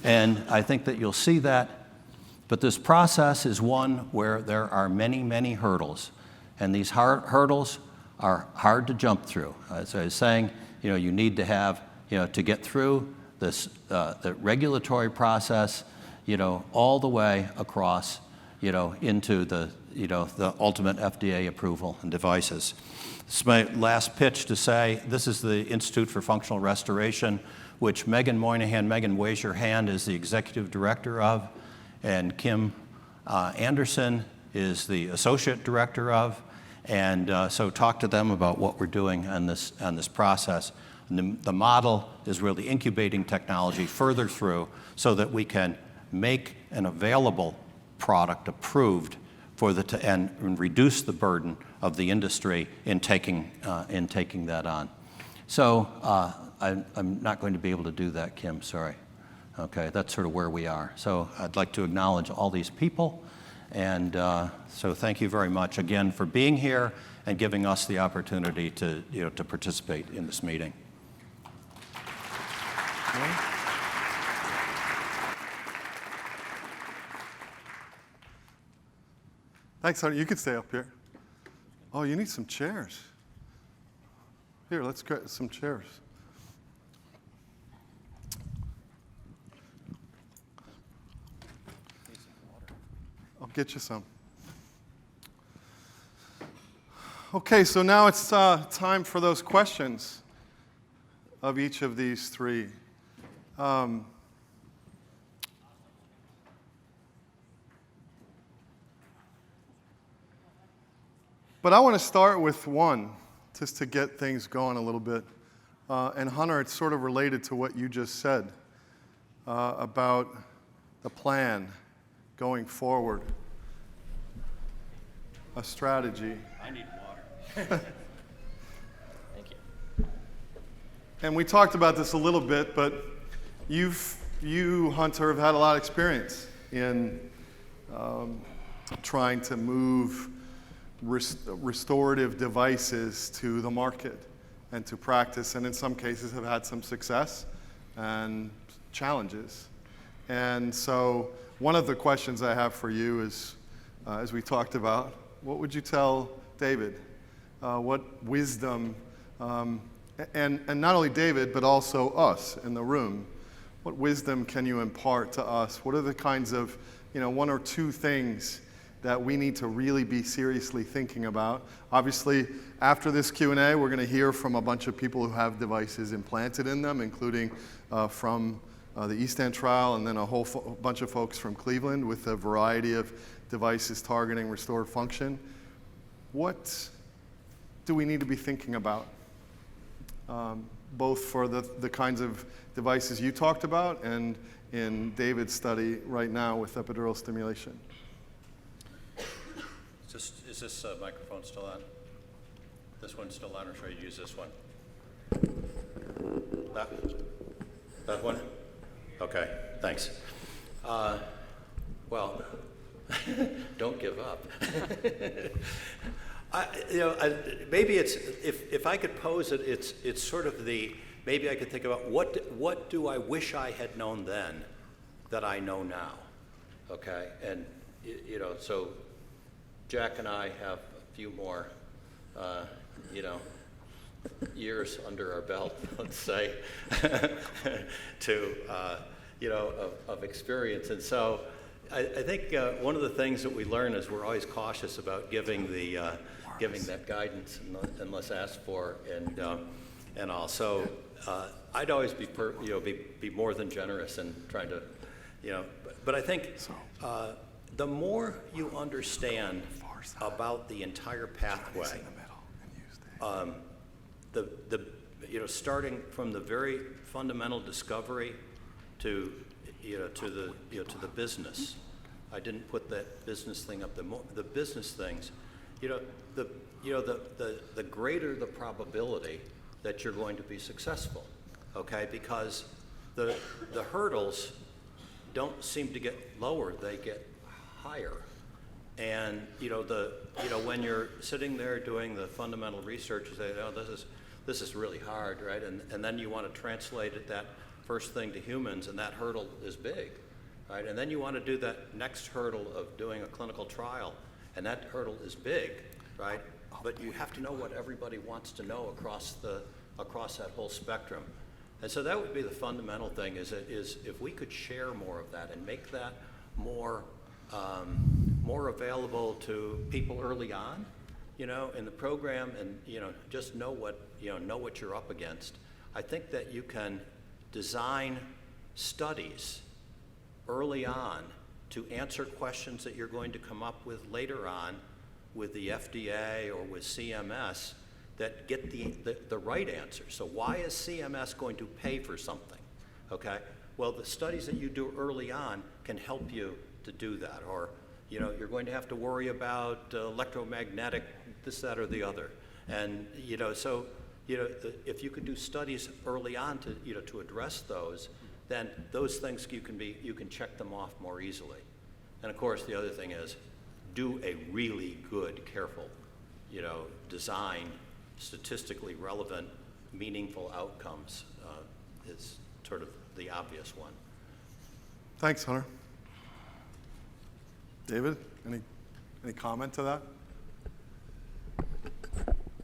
And I think that you'll see that. But this process is one where there are many, many hurdles. And these hurdles are hard to jump through. As I was saying, you need to have, to get through this, the regulatory process, all the way across, into the ultimate FDA approval and devices. This is my last pitch to say this is the Institute for Functional Restoration, which Megan Moynihan, Megan, raise your hand, is the executive director of, and Kim Anderson is the associate director of. And so talk to them about what we're doing on this process. And the model is really incubating technology further through so that we can make an available product approved for and reduce the burden of the industry in taking that on. So I'm not going to be able to do that, Kim, sorry. Okay, that's sort of where we are. So I'd like to acknowledge all these people. And so thank you very much again for being here and giving us the opportunity to participate in this meeting. Thanks, honey. You can stay up here. Oh, you need some chairs. Here, let's get some chairs. I'll get you some. Okay, so now it's time for those questions of each of these three. But I want to start with one, just to get things going a little bit. And Hunter, it's sort of related to what you just said. about the plan going forward, a strategy. I need water. Thank you. And we talked about this a little bit, but you, Hunter, have had a lot of experience in trying to move restorative devices to the market and to practice, and in some cases have had some success and challenges. And so one of the questions I have for you is, as we talked about, what would you tell David? What wisdom, and not only David, but also us in the room, what wisdom can you impart to us? What are the kinds of, one or two things that we need to really be seriously thinking about? Obviously, after this Q&A, we're going to hear from a bunch of people who have devices implanted in them, including from the East End trial, and then a whole bunch of folks from Cleveland with a variety of devices targeting restored function. What do we need to be thinking about, both for the kinds of devices you talked about and in David's study right now with epidural stimulation? Is this microphone still on? This one's still on, or should I use this one? That one? Okay, thanks. Well, don't give up. Maybe it's, if I could pose it, it's sort of maybe I could think about what do I wish I had known then that I know now, okay? And, so Jack and I have a few more, years under our belt, let's say, of experience. And so I think one of the things that we learn is we're always cautious about giving that guidance unless asked for, and also I'd always be more than generous in trying to, but I think the more you understand about the entire pathway, starting from the very fundamental discovery to the business. I didn't put that business thing up. The business things, the greater the probability that you're going to be successful, okay? Because the hurdles don't seem to get lower; they get higher. And when you're sitting there doing the fundamental research, you say, "Oh, this is really hard," right? And then you want to translate that first thing to humans, and that hurdle is big, right? And then you want to do that next hurdle of doing a clinical trial, and that hurdle is big, right? But you have to know what everybody wants to know across that whole spectrum. And so that would be the fundamental thing, is if we could share more of that and make that more available to people early on, in the program, and just know what you're up against. I think that you can design studies early on to answer questions that you're going to come up with later on with the FDA or with CMS that get the right answer. So why is CMS going to pay for something? Okay. Well, the studies that you do early on can help you to do that. Or you're going to have to worry about electromagnetic this, that, or the other. And if you could do studies early on to address those, then those things you can check them off more easily. And of course, the other thing is, do a really good, careful, design, statistically relevant, meaningful outcomes is sort of the obvious one. Thanks, Hunter. David, any comment to that?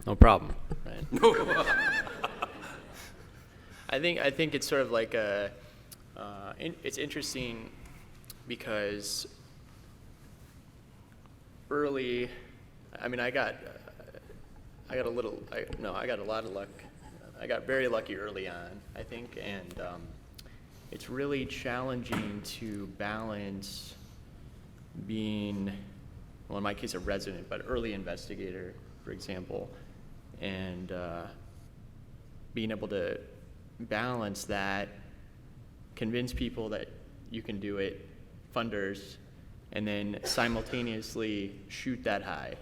No problem. Right? I think it's sort of like it's interesting because early, I got a lot of luck. I got very lucky early on, I think, and it's really challenging to balance being, well, in my case, a resident, but early investigator, for example, and being able to balance that convince people that you can do it, funders, and then simultaneously shoot that high,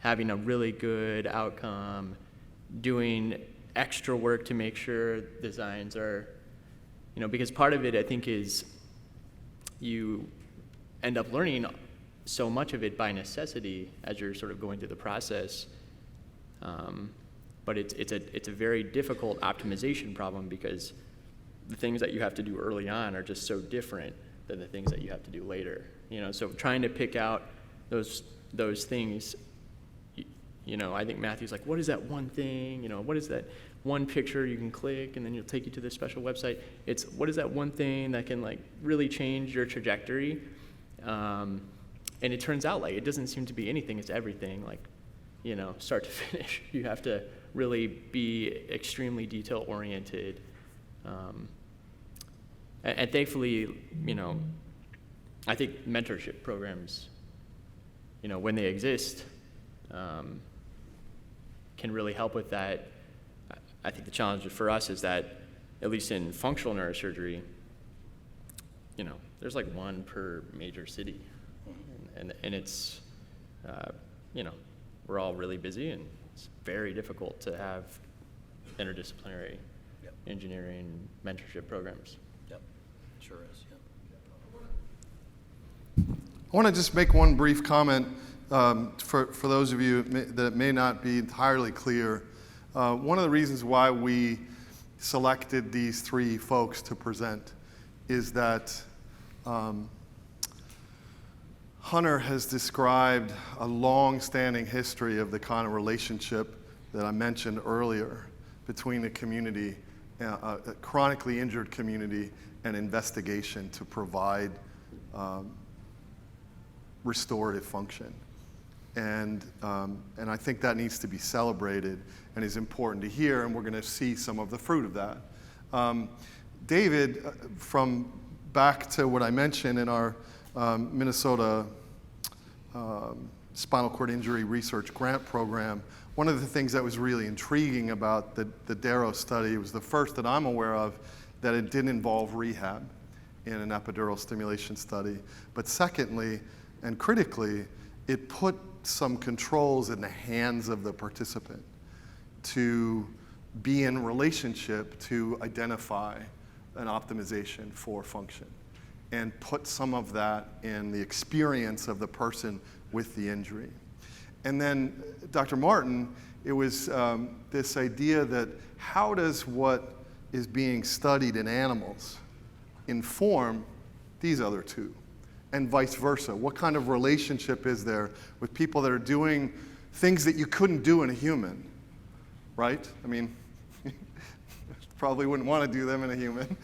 having a really good outcome, doing extra work to make sure designs are, because part of it I think is you end up learning so much of it by necessity as you're sort of going through the process. But it's a very difficult optimization problem because the things that you have to do early on are just so different than the things that you have to do later. So trying to pick out those things, I think Matthew's like, what is that one thing? What is that one picture you can click and then it'll take you to this special website? It's what is that one thing that can really change your trajectory? And it turns out it doesn't seem to be anything, it's everything, start to finish. You have to really be extremely detail oriented. And thankfully, I think mentorship programs, when they exist, can really help with that. I think the challenge for us is that, at least in functional neurosurgery, there's one per major city. And it's, we're all really busy, and it's very difficult to have interdisciplinary engineering mentorship programs. Yep, sure is, I want to just make one brief comment for those of you that may not be entirely clear. One of the reasons why we selected these three folks to present is that Hunter has described a long-standing history of the kind of relationship that I mentioned earlier between the community, a chronically injured community, and investigation to provide restorative function. And I think that needs to be celebrated and is important to hear, and we're going to see some of the fruit of that. David, from back to what I mentioned in our Minnesota Spinal Cord Injury Research Grant Program, one of the things that was really intriguing about the Darrow study, it was the first that I'm aware of that it didn't involve rehab in an epidural stimulation study. But secondly, and critically, it put some controls in the hands of the participant to be in relationship to identify an optimization for function and put some of that in the experience of the person with the injury. And then, Dr. Martin, it was this idea that how does what is being studied in animals inform these other two? And vice versa. What kind of relationship is there with people that are doing things that you couldn't do in a human, right? I mean, probably wouldn't want to do them in a human.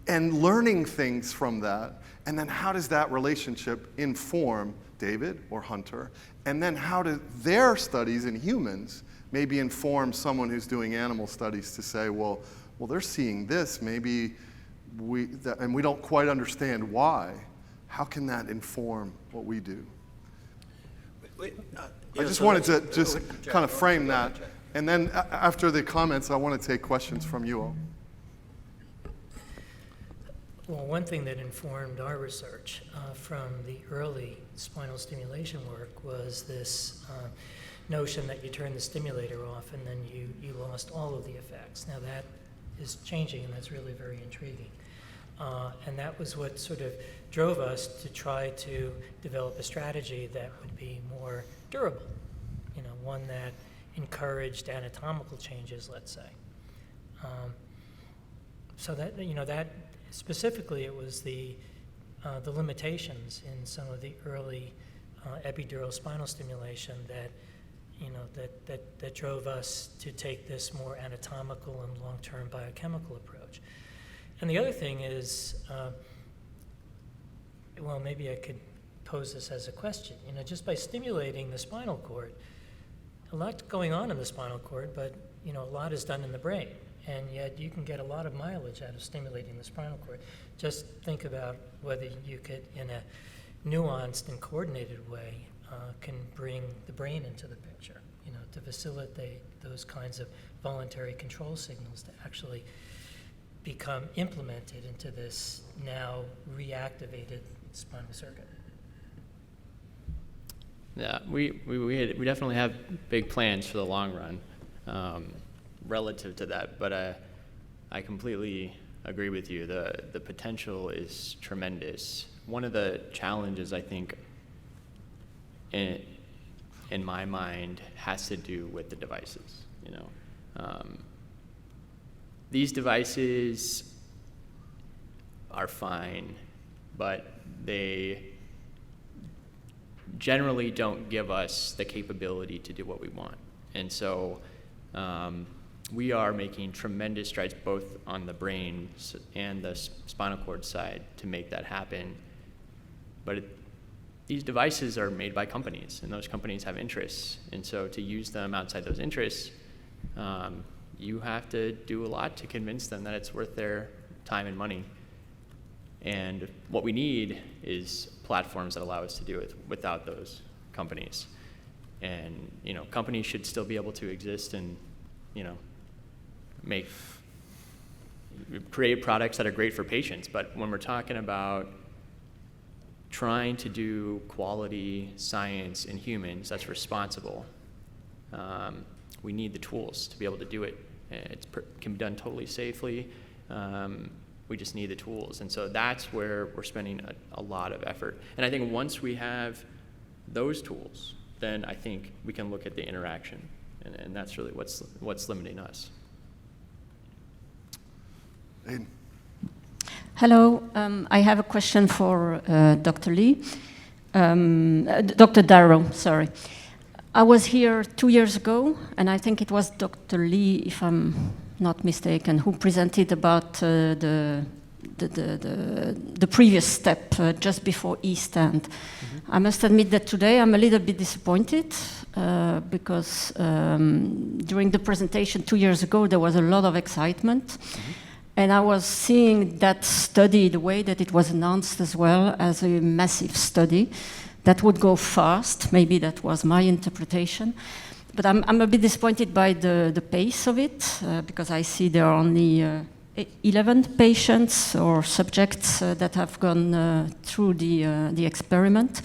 And learning things from that. And then how does that relationship inform David or Hunter? And then how do their studies in humans maybe inform someone who's doing animal studies to say, well, they're seeing this, maybe and we don't quite understand why. How can that inform what we do? I just wanted to just kind of frame that. And then after the comments, I want to take questions from you all. Well, one thing that informed our research from the early spinal stimulation work was this notion that you turn the stimulator off and then you lost all of the effects. Now that is changing, and that's really very intriguing. And that was what sort of drove us to try to develop a strategy that would be more durable, one that encouraged anatomical changes, let's say. So that, that specifically it was the limitations in some of the early epidural spinal stimulation that, that drove us to take this more anatomical and long-term biochemical approach. And the other thing is, well, maybe I could pose this as a question. Just by stimulating the spinal cord, a lot going on in the spinal cord, but a lot is done in the brain, and yet you can get a lot of mileage out of stimulating the spinal cord. Just think about whether you could, in a nuanced and coordinated way, can bring the brain into the picture, to facilitate those kinds of voluntary control signals to actually become implemented into this now reactivated spinal circuit. Yeah, we definitely have big plans for the long run relative to that, but I completely agree with you. The potential is tremendous. One of the challenges, I think, in my mind, has to do with the devices. These devices are fine, but they generally don't give us the capability to do what we want. And so we are making tremendous strides both on the brain and the spinal cord side to make that happen. But these devices are made by companies, and those companies have interests. And so to use them outside those interests, you have to do a lot to convince them that it's worth their time and money. And what we need is platforms that allow us to do it without those companies. And companies should still be able to exist and create products that are great for patients. But when we're talking about trying to do quality science in humans that's responsible, we need the tools to be able to do it. It can be done totally safely. We just need the tools. And so that's where we're spending a lot of effort. And I think once we have those tools, then I think we can look at the interaction. And that's really what's limiting us. Aiden. Hello, I have a question for Dr. Lee. Dr. Darrow, sorry. I was here 2 years ago, and I think it was Dr. Lee, if I'm not mistaken, who presented about the previous step just before E-stand. Mm-hmm. I must admit that today I'm a little bit disappointed because during the presentation 2 years ago there was a lot of excitement. Mm-hmm. And I was seeing that study, the way that it was announced as well, as a massive study that would go fast. Maybe that was my interpretation. But I'm a bit disappointed by the pace of it, because I see there are only 11 patients or subjects that have gone through the experiment.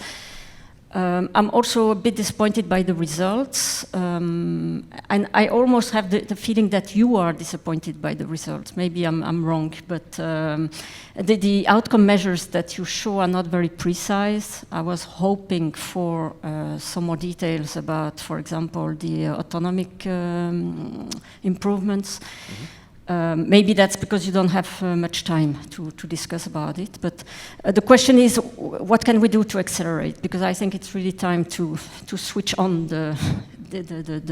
I'm also a bit disappointed by the results, and I almost have the feeling that you are disappointed by the results. Maybe I'm wrong, but the outcome measures that you show are not very precise. I was hoping for some more details about, for example, the autonomic improvements. Mm-hmm. Maybe that's because you don't have much time to discuss about it. But the question is, what can we do to accelerate? Because I think it's really time to switch on the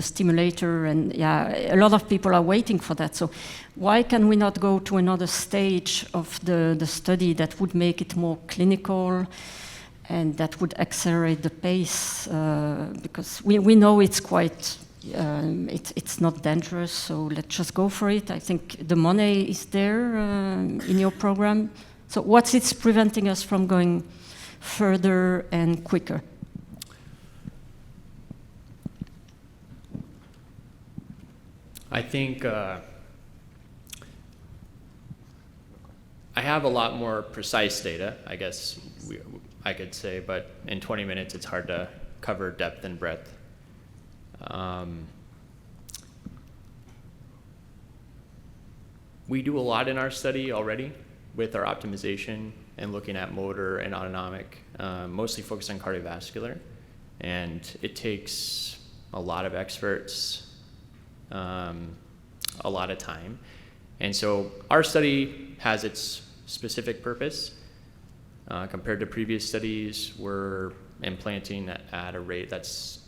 stimulator, and a lot of people are waiting for that. So why can we not go to another stage of the study that would make it more clinical and that would accelerate the pace? Because we know it's quite... it's not dangerous, so let's just go for it. I think the money is there in your program. So what's preventing us from going further and quicker? I think I have a lot more precise data, I guess I could say, but in 20 minutes it's hard to cover depth and breadth. We do a lot in our study already with our optimization and looking at motor and autonomic, mostly focused on cardiovascular. And it takes a lot of experts, a lot of time. And so our study has its specific purpose. Compared to previous studies, we're implanting at a rate that's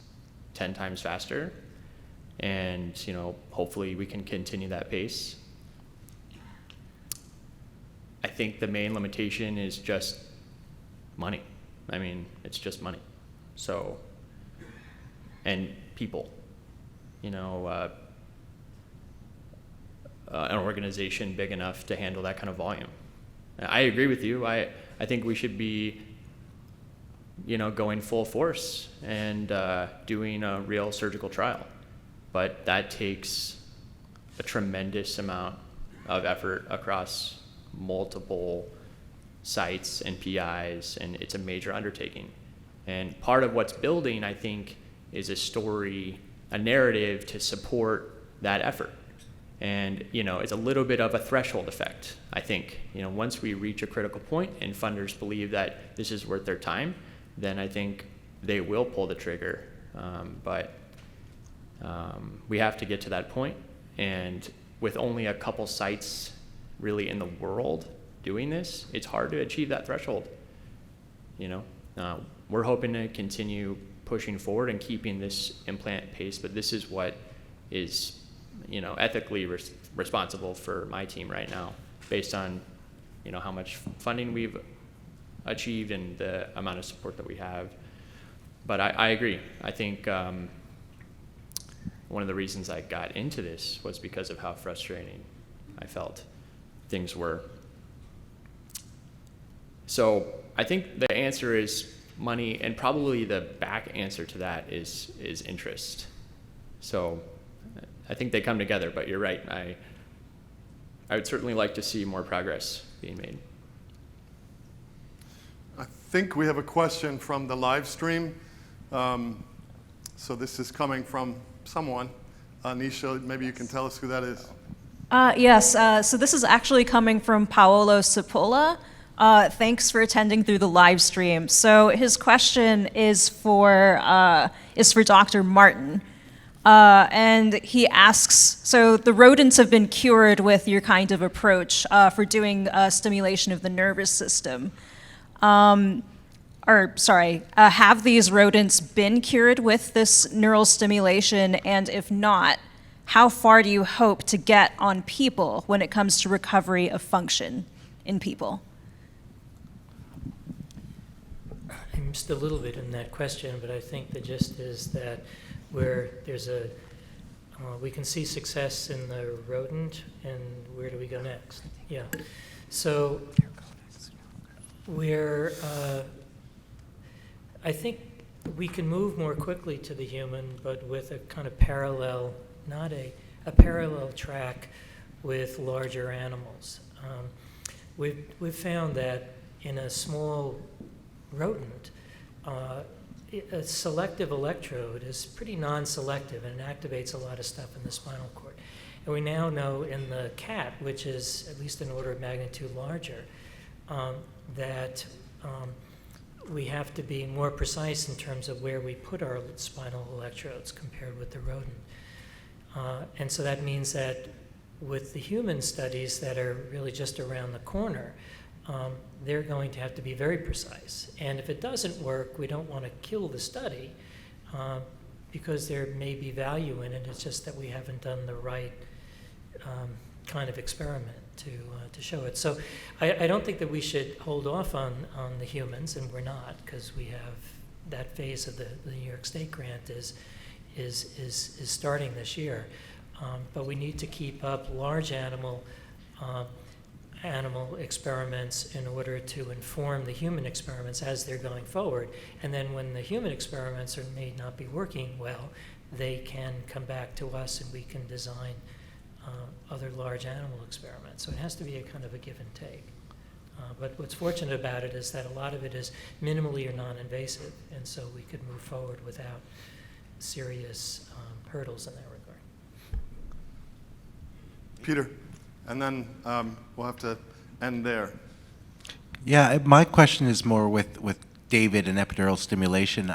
10 times faster, and hopefully we can continue that pace. I think the main limitation is just money. I mean, it's just money. So, and people, an organization big enough to handle that kind of volume. I agree with you. I think we should be going full force and doing a real surgical trial. But that takes a tremendous amount of effort across multiple sites and PIs, and it's a major undertaking. And part of what's building, I think, is a story, a narrative to support that effort. And, it's a little bit of a threshold effect, I think. Once we reach a critical point and funders believe that this is worth their time, then I think they will pull the trigger. But we have to get to that point. And with only a couple sites really in the world doing this, it's hard to achieve that threshold. We're hoping to continue pushing forward and keeping this implant pace, but this is what is, ethically responsible for my team right now, based on, how much funding we've achieved and the amount of support that we have. But I agree. I think one of the reasons I got into this was because of how frustrating I felt things were. So I think the answer is money, and probably the back answer to that is interest. So I think they come together, but you're right. I would certainly like to see more progress being made. I think we have a question from the live stream. So this is coming from someone. Nisha, maybe you can tell us who that is. Yes, so this is actually coming from Paolo Cipolla. Thanks for attending through the live stream. So his question is for Dr. Martin. And he asks, so the rodents have been cured with your kind of approach for doing stimulation of the nervous system. Have these rodents been cured with this neural stimulation? And if not, how far do you hope to get on people when it comes to recovery of function in people? I missed a little bit in that question, but I think the gist is that where there's we can see success in the rodent, and where do we go next? Yeah. So I think we can move more quickly to the human, but with a kind of parallel, not a parallel track with larger animals. We've found that in a small rodent, a selective electrode is pretty non-selective, and it activates a lot of stuff in the spinal cord. And we now know in the cat, which is at least an order of magnitude larger, that we have to be more precise in terms of where we put our spinal electrodes compared with the rodent. And so that means that with the human studies that are really just around the corner, they're going to have to be very precise. And if it doesn't work, we don't want to kill the study because there may be value in it. It's just that we haven't done the right kind of experiment to show it. So I don't think that we should hold off on the humans, and we're not, because we have that phase of the New York State grant is starting this year. But we need to keep up large animal experiments in order to inform the human experiments as they're going forward. And then when the human experiments may not be working well, they can come back to us and we can design other large animal experiments. So it has to be a kind of a give and take. But what's fortunate about it is that a lot of it is minimally or non-invasive, and so we could move forward without serious hurdles in that regard. Peter, and then we'll have to end there. Yeah, my question is more with David and epidural stimulation.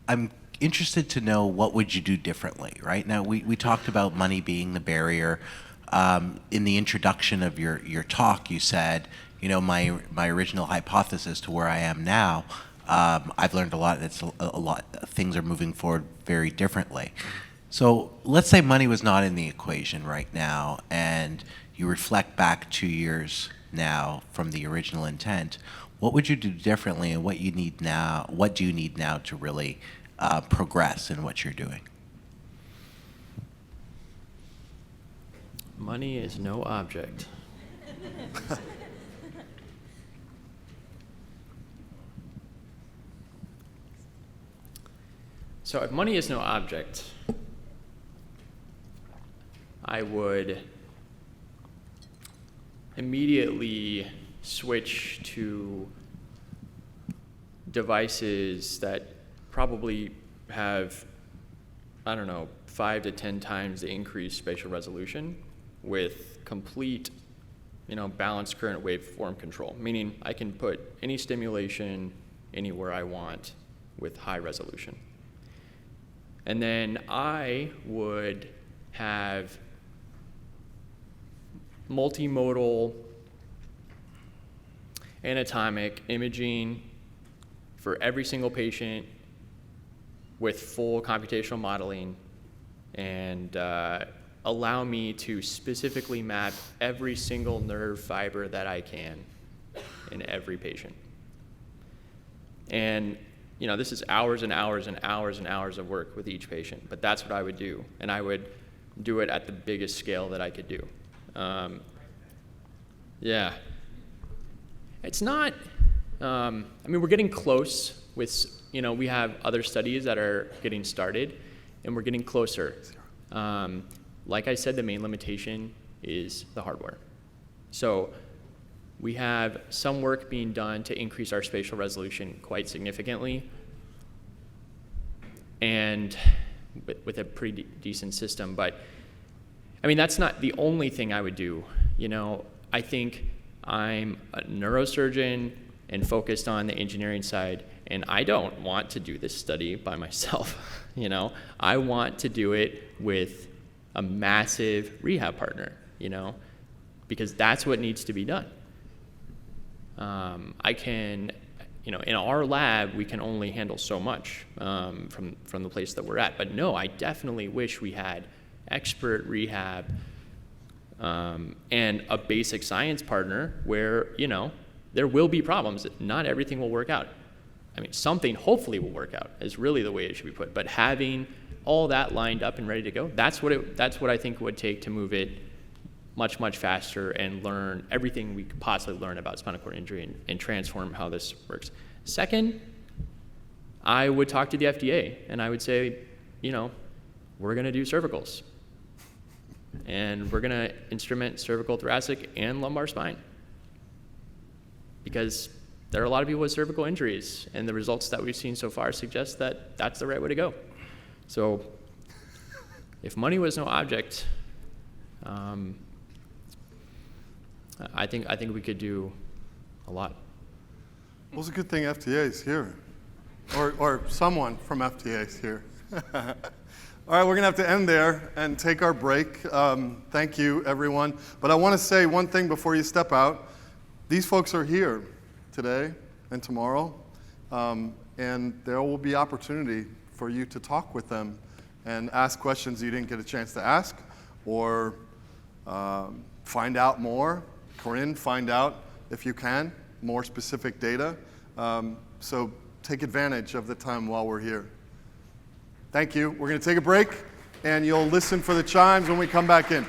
I'm interested to know, what would you do differently, right? Now, we talked about money being the barrier. In the introduction of your talk, you said, my original hypothesis to where I am now, I've learned a lot. It's a lot. Things are moving forward very differently. So let's say money was not in the equation right now, and you reflect back 2 years now from the original intent. What would you do differently, and what do you need now to really progress in what you're doing? Money is no object. So if money is no object, I would immediately switch to devices that probably have, I don't know, 5 to 10 times the increased spatial resolution with complete, balanced current waveform control, meaning I can put any stimulation anywhere I want with high resolution. And then I would have multimodal anatomic imaging for every single patient with full computational modeling, and allow me to specifically map every single nerve fiber that I can in every patient. And this is hours and hours and hours and hours of work with each patient, but that's what I would do, and I would do it at the biggest scale that I could do. Yeah. It's not, we're getting close with, we have other studies that are getting started, and we're getting closer. Like I said, the main limitation is the hardware. So we have some work being done to increase our spatial resolution quite significantly, and with a pretty decent system. But that's not the only thing I would do. I think I'm a neurosurgeon and focused on the engineering side, and I don't want to do this study by myself. I want to do it with a massive rehab partner, because that's what needs to be done. I can, in our lab, we can only handle so much from the place that we're at. But no, I definitely wish we had expert rehab and a basic science partner where, there will be problems. Not everything will work out. Something hopefully will work out is really the way it should be put. But having all that lined up and ready to go, that's what I think it would take to move it much, much faster and learn everything we could possibly learn about spinal cord injury and transform how this works. Second, I would talk to the FDA and I would say, we're going to do cervicals. And we're going to instrument cervical, thoracic, and lumbar spine. Because there are a lot of people with cervical injuries, and the results that we've seen so far suggest that that's the right way to go. So if money was no object, I think we could do a lot. Well, it's a good thing FDA is here, or someone from FDA is here. All right, we're going to have to end there and take our break. Thank you, everyone. But I want to say one thing before you step out. These folks are here today and tomorrow, and there will be opportunity for you to talk with them and ask questions you didn't get a chance to ask, or find out more. Corinne, find out, if you can, more specific data. So take advantage of the time while we're here. Thank you. We're going to take a break, and you'll listen for the chimes when we come back in.